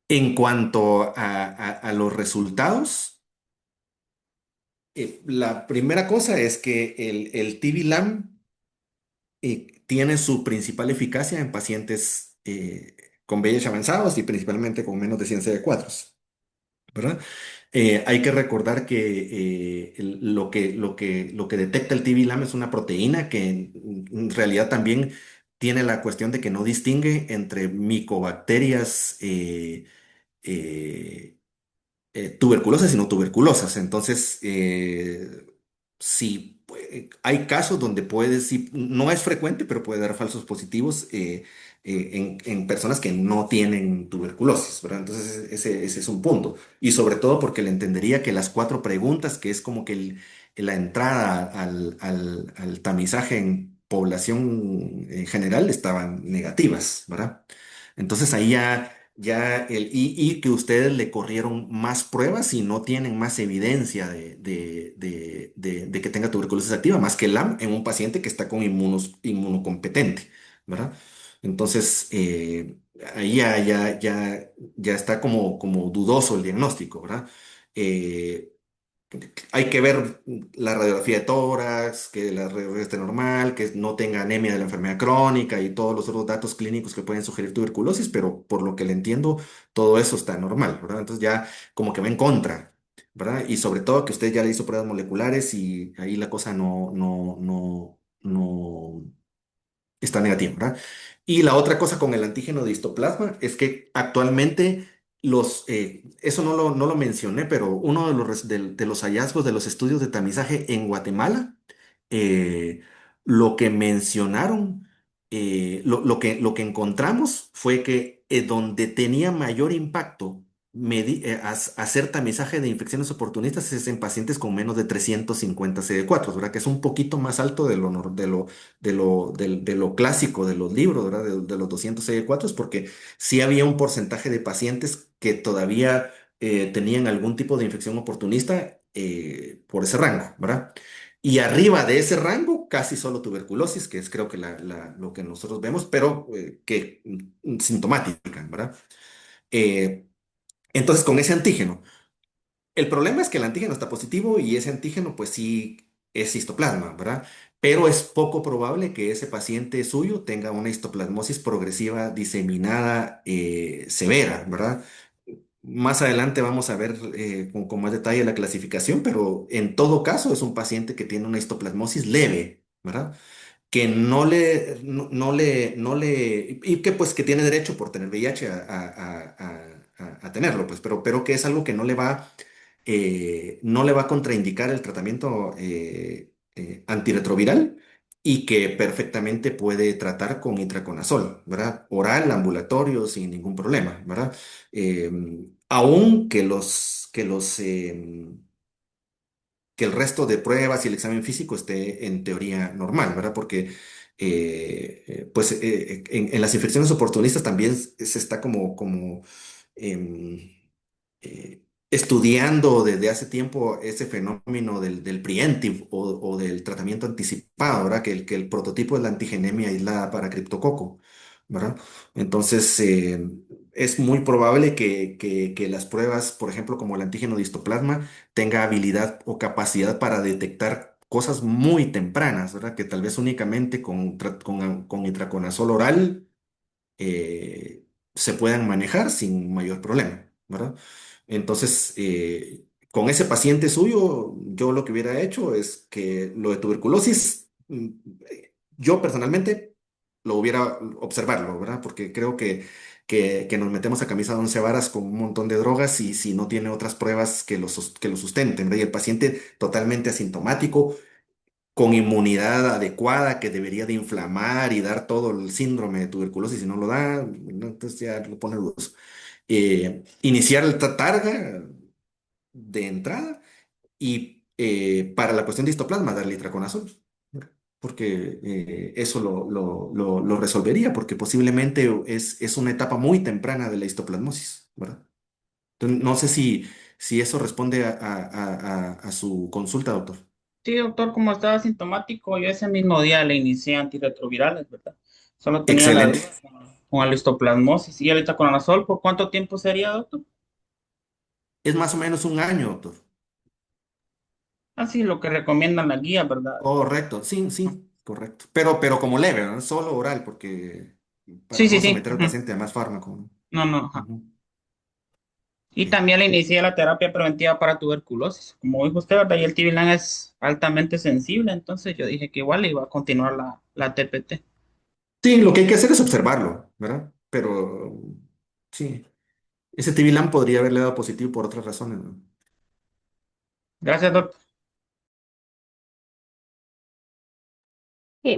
S8: en cuanto a los resultados, la primera cosa es que el TB-LAM tiene su principal eficacia en pacientes con VIH avanzados y principalmente con menos de 100 CD4, ¿verdad? Hay que recordar que lo que detecta el TB-LAM es una proteína que en realidad también tiene la cuestión de que no distingue entre micobacterias eh, tuberculosas y no tuberculosas. Entonces, sí, hay casos donde puede, sí, no es frecuente, pero puede dar falsos positivos en personas que no tienen tuberculosis, ¿verdad? Entonces, ese es un punto. Y sobre todo porque le entendería que las cuatro preguntas, que es como que la entrada al tamizaje en población en general, estaban negativas, ¿verdad? Entonces ahí y que ustedes le corrieron más pruebas y no tienen más evidencia de que tenga tuberculosis activa, más que el LAM en un paciente que está con inmunocompetente, ¿verdad? Entonces, ahí ya está como dudoso el diagnóstico, ¿verdad? Eh, Hay que ver la radiografía de tórax, que la radiografía esté normal, que no tenga anemia de la enfermedad crónica y todos los otros datos clínicos que pueden sugerir tuberculosis, pero por lo que le entiendo, todo eso está normal, ¿verdad? Entonces ya como que va en contra, ¿verdad? Y sobre todo que usted ya le hizo pruebas moleculares y ahí la cosa no está negativo, ¿verdad? Y la otra cosa con el antígeno de histoplasma es que actualmente eso no lo mencioné, pero uno de los hallazgos de los estudios de tamizaje en Guatemala, eh, lo que mencionaron, lo que encontramos fue que donde tenía mayor impacto hacer tamizaje de infecciones oportunistas es en pacientes con menos de 350 CD4, ¿verdad? Que es un poquito más alto de lo clásico de los libros, ¿verdad? De los 200 CD4, porque sí había un porcentaje de pacientes que todavía tenían algún tipo de infección oportunista por ese rango, ¿verdad? Y arriba de ese rango, casi solo tuberculosis, que es creo que lo que nosotros vemos, pero que sintomática, ¿verdad? Eh, entonces, con ese antígeno. El problema es que el antígeno está positivo y ese antígeno, pues sí, es histoplasma, ¿verdad? Pero es poco probable que ese paciente suyo tenga una histoplasmosis progresiva diseminada severa, ¿verdad? Más adelante vamos a ver con más detalle la clasificación, pero en todo caso es un paciente que tiene una histoplasmosis leve, ¿verdad? Que y que pues que tiene derecho por tener VIH a tenerlo, pues, pero que es algo que no le va a contraindicar el tratamiento antirretroviral y que perfectamente puede tratar con itraconazol, ¿verdad? Oral, ambulatorio, sin ningún problema, ¿verdad? Eh, Aún que el resto de pruebas y el examen físico esté en teoría normal, ¿verdad? Porque pues en las infecciones oportunistas también se está como em, estudiando desde hace tiempo ese fenómeno del preemptive o del tratamiento anticipado, ¿verdad? Que el prototipo es la antigenemia aislada para criptococo, ¿verdad? Entonces, es muy probable que las pruebas, por ejemplo, como el antígeno de histoplasma, tenga habilidad o capacidad para detectar cosas muy tempranas, ¿verdad? Que tal vez únicamente con itraconazol oral se puedan manejar sin mayor problema, ¿verdad? Entonces, con ese paciente suyo, yo lo que hubiera hecho es que lo de tuberculosis, yo personalmente lo hubiera, observarlo, ¿verdad? Porque creo que nos metemos a camisa de once varas con un montón de drogas y si no tiene otras pruebas que lo sustenten, ¿verdad? Y el paciente totalmente asintomático, con inmunidad adecuada, que debería de inflamar y dar todo el síndrome de tuberculosis, si no lo da, ¿no? Entonces ya lo pone dudoso. Iniciar el targa de entrada y para la cuestión de histoplasma, darle itraconazol, ¿verdad? Porque eso lo resolvería, porque posiblemente es una etapa muy temprana de la histoplasmosis, ¿verdad? Entonces, no sé si eso responde a su consulta, doctor.
S11: Sí, doctor, como estaba asintomático, yo ese mismo día le inicié antirretrovirales, ¿verdad? Solo tenía la duda
S8: Excelente.
S11: con la histoplasmosis. Y ahorita con anazol, ¿por cuánto tiempo sería, doctor?
S8: Es más o menos un año, doctor.
S11: Así lo que recomiendan la guía, ¿verdad?
S8: Correcto, sí, sí, correcto. Pero como leve, ¿no? Solo oral, porque para
S11: Sí, sí,
S8: no
S11: sí.
S8: someter al
S11: Ujú.
S8: paciente a más fármaco, ¿no?
S11: No, no. Ajá.
S8: Ujú.
S11: Y también le inicié la terapia preventiva para tuberculosis. Como dijo usted, ¿verdad? Y el Tivilán es altamente sensible, entonces yo dije que igual iba a continuar la TPT.
S8: Sí, lo que hay que hacer es observarlo, ¿verdad? Pero sí, ese TB-LAM podría haberle dado positivo por otras razones, ¿no?
S11: Gracias, doctor.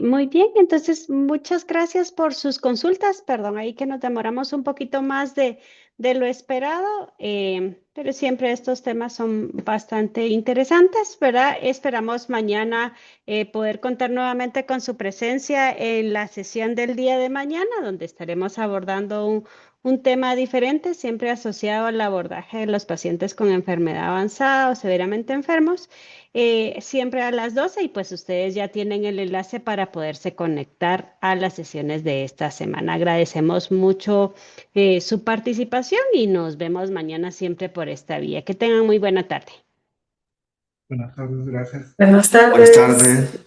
S2: Muy bien, entonces muchas gracias por sus consultas. Perdón, ahí que nos demoramos un poquito más de lo esperado, pero siempre estos temas son bastante interesantes, ¿verdad? Esperamos mañana poder contar nuevamente con su presencia en la sesión del día de mañana, donde estaremos abordando un tema diferente, siempre asociado al abordaje de los pacientes con enfermedad avanzada o severamente enfermos, siempre a las 12 y pues ustedes ya tienen el enlace para poderse conectar a las sesiones de esta semana. Agradecemos mucho su participación y nos vemos mañana siempre por esta vía. Que tengan muy buena tarde.
S1: Buenas tardes, gracias.
S5: Buenas
S8: Buenas
S5: tardes.
S8: tardes.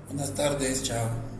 S7: Buenas tardes, chao.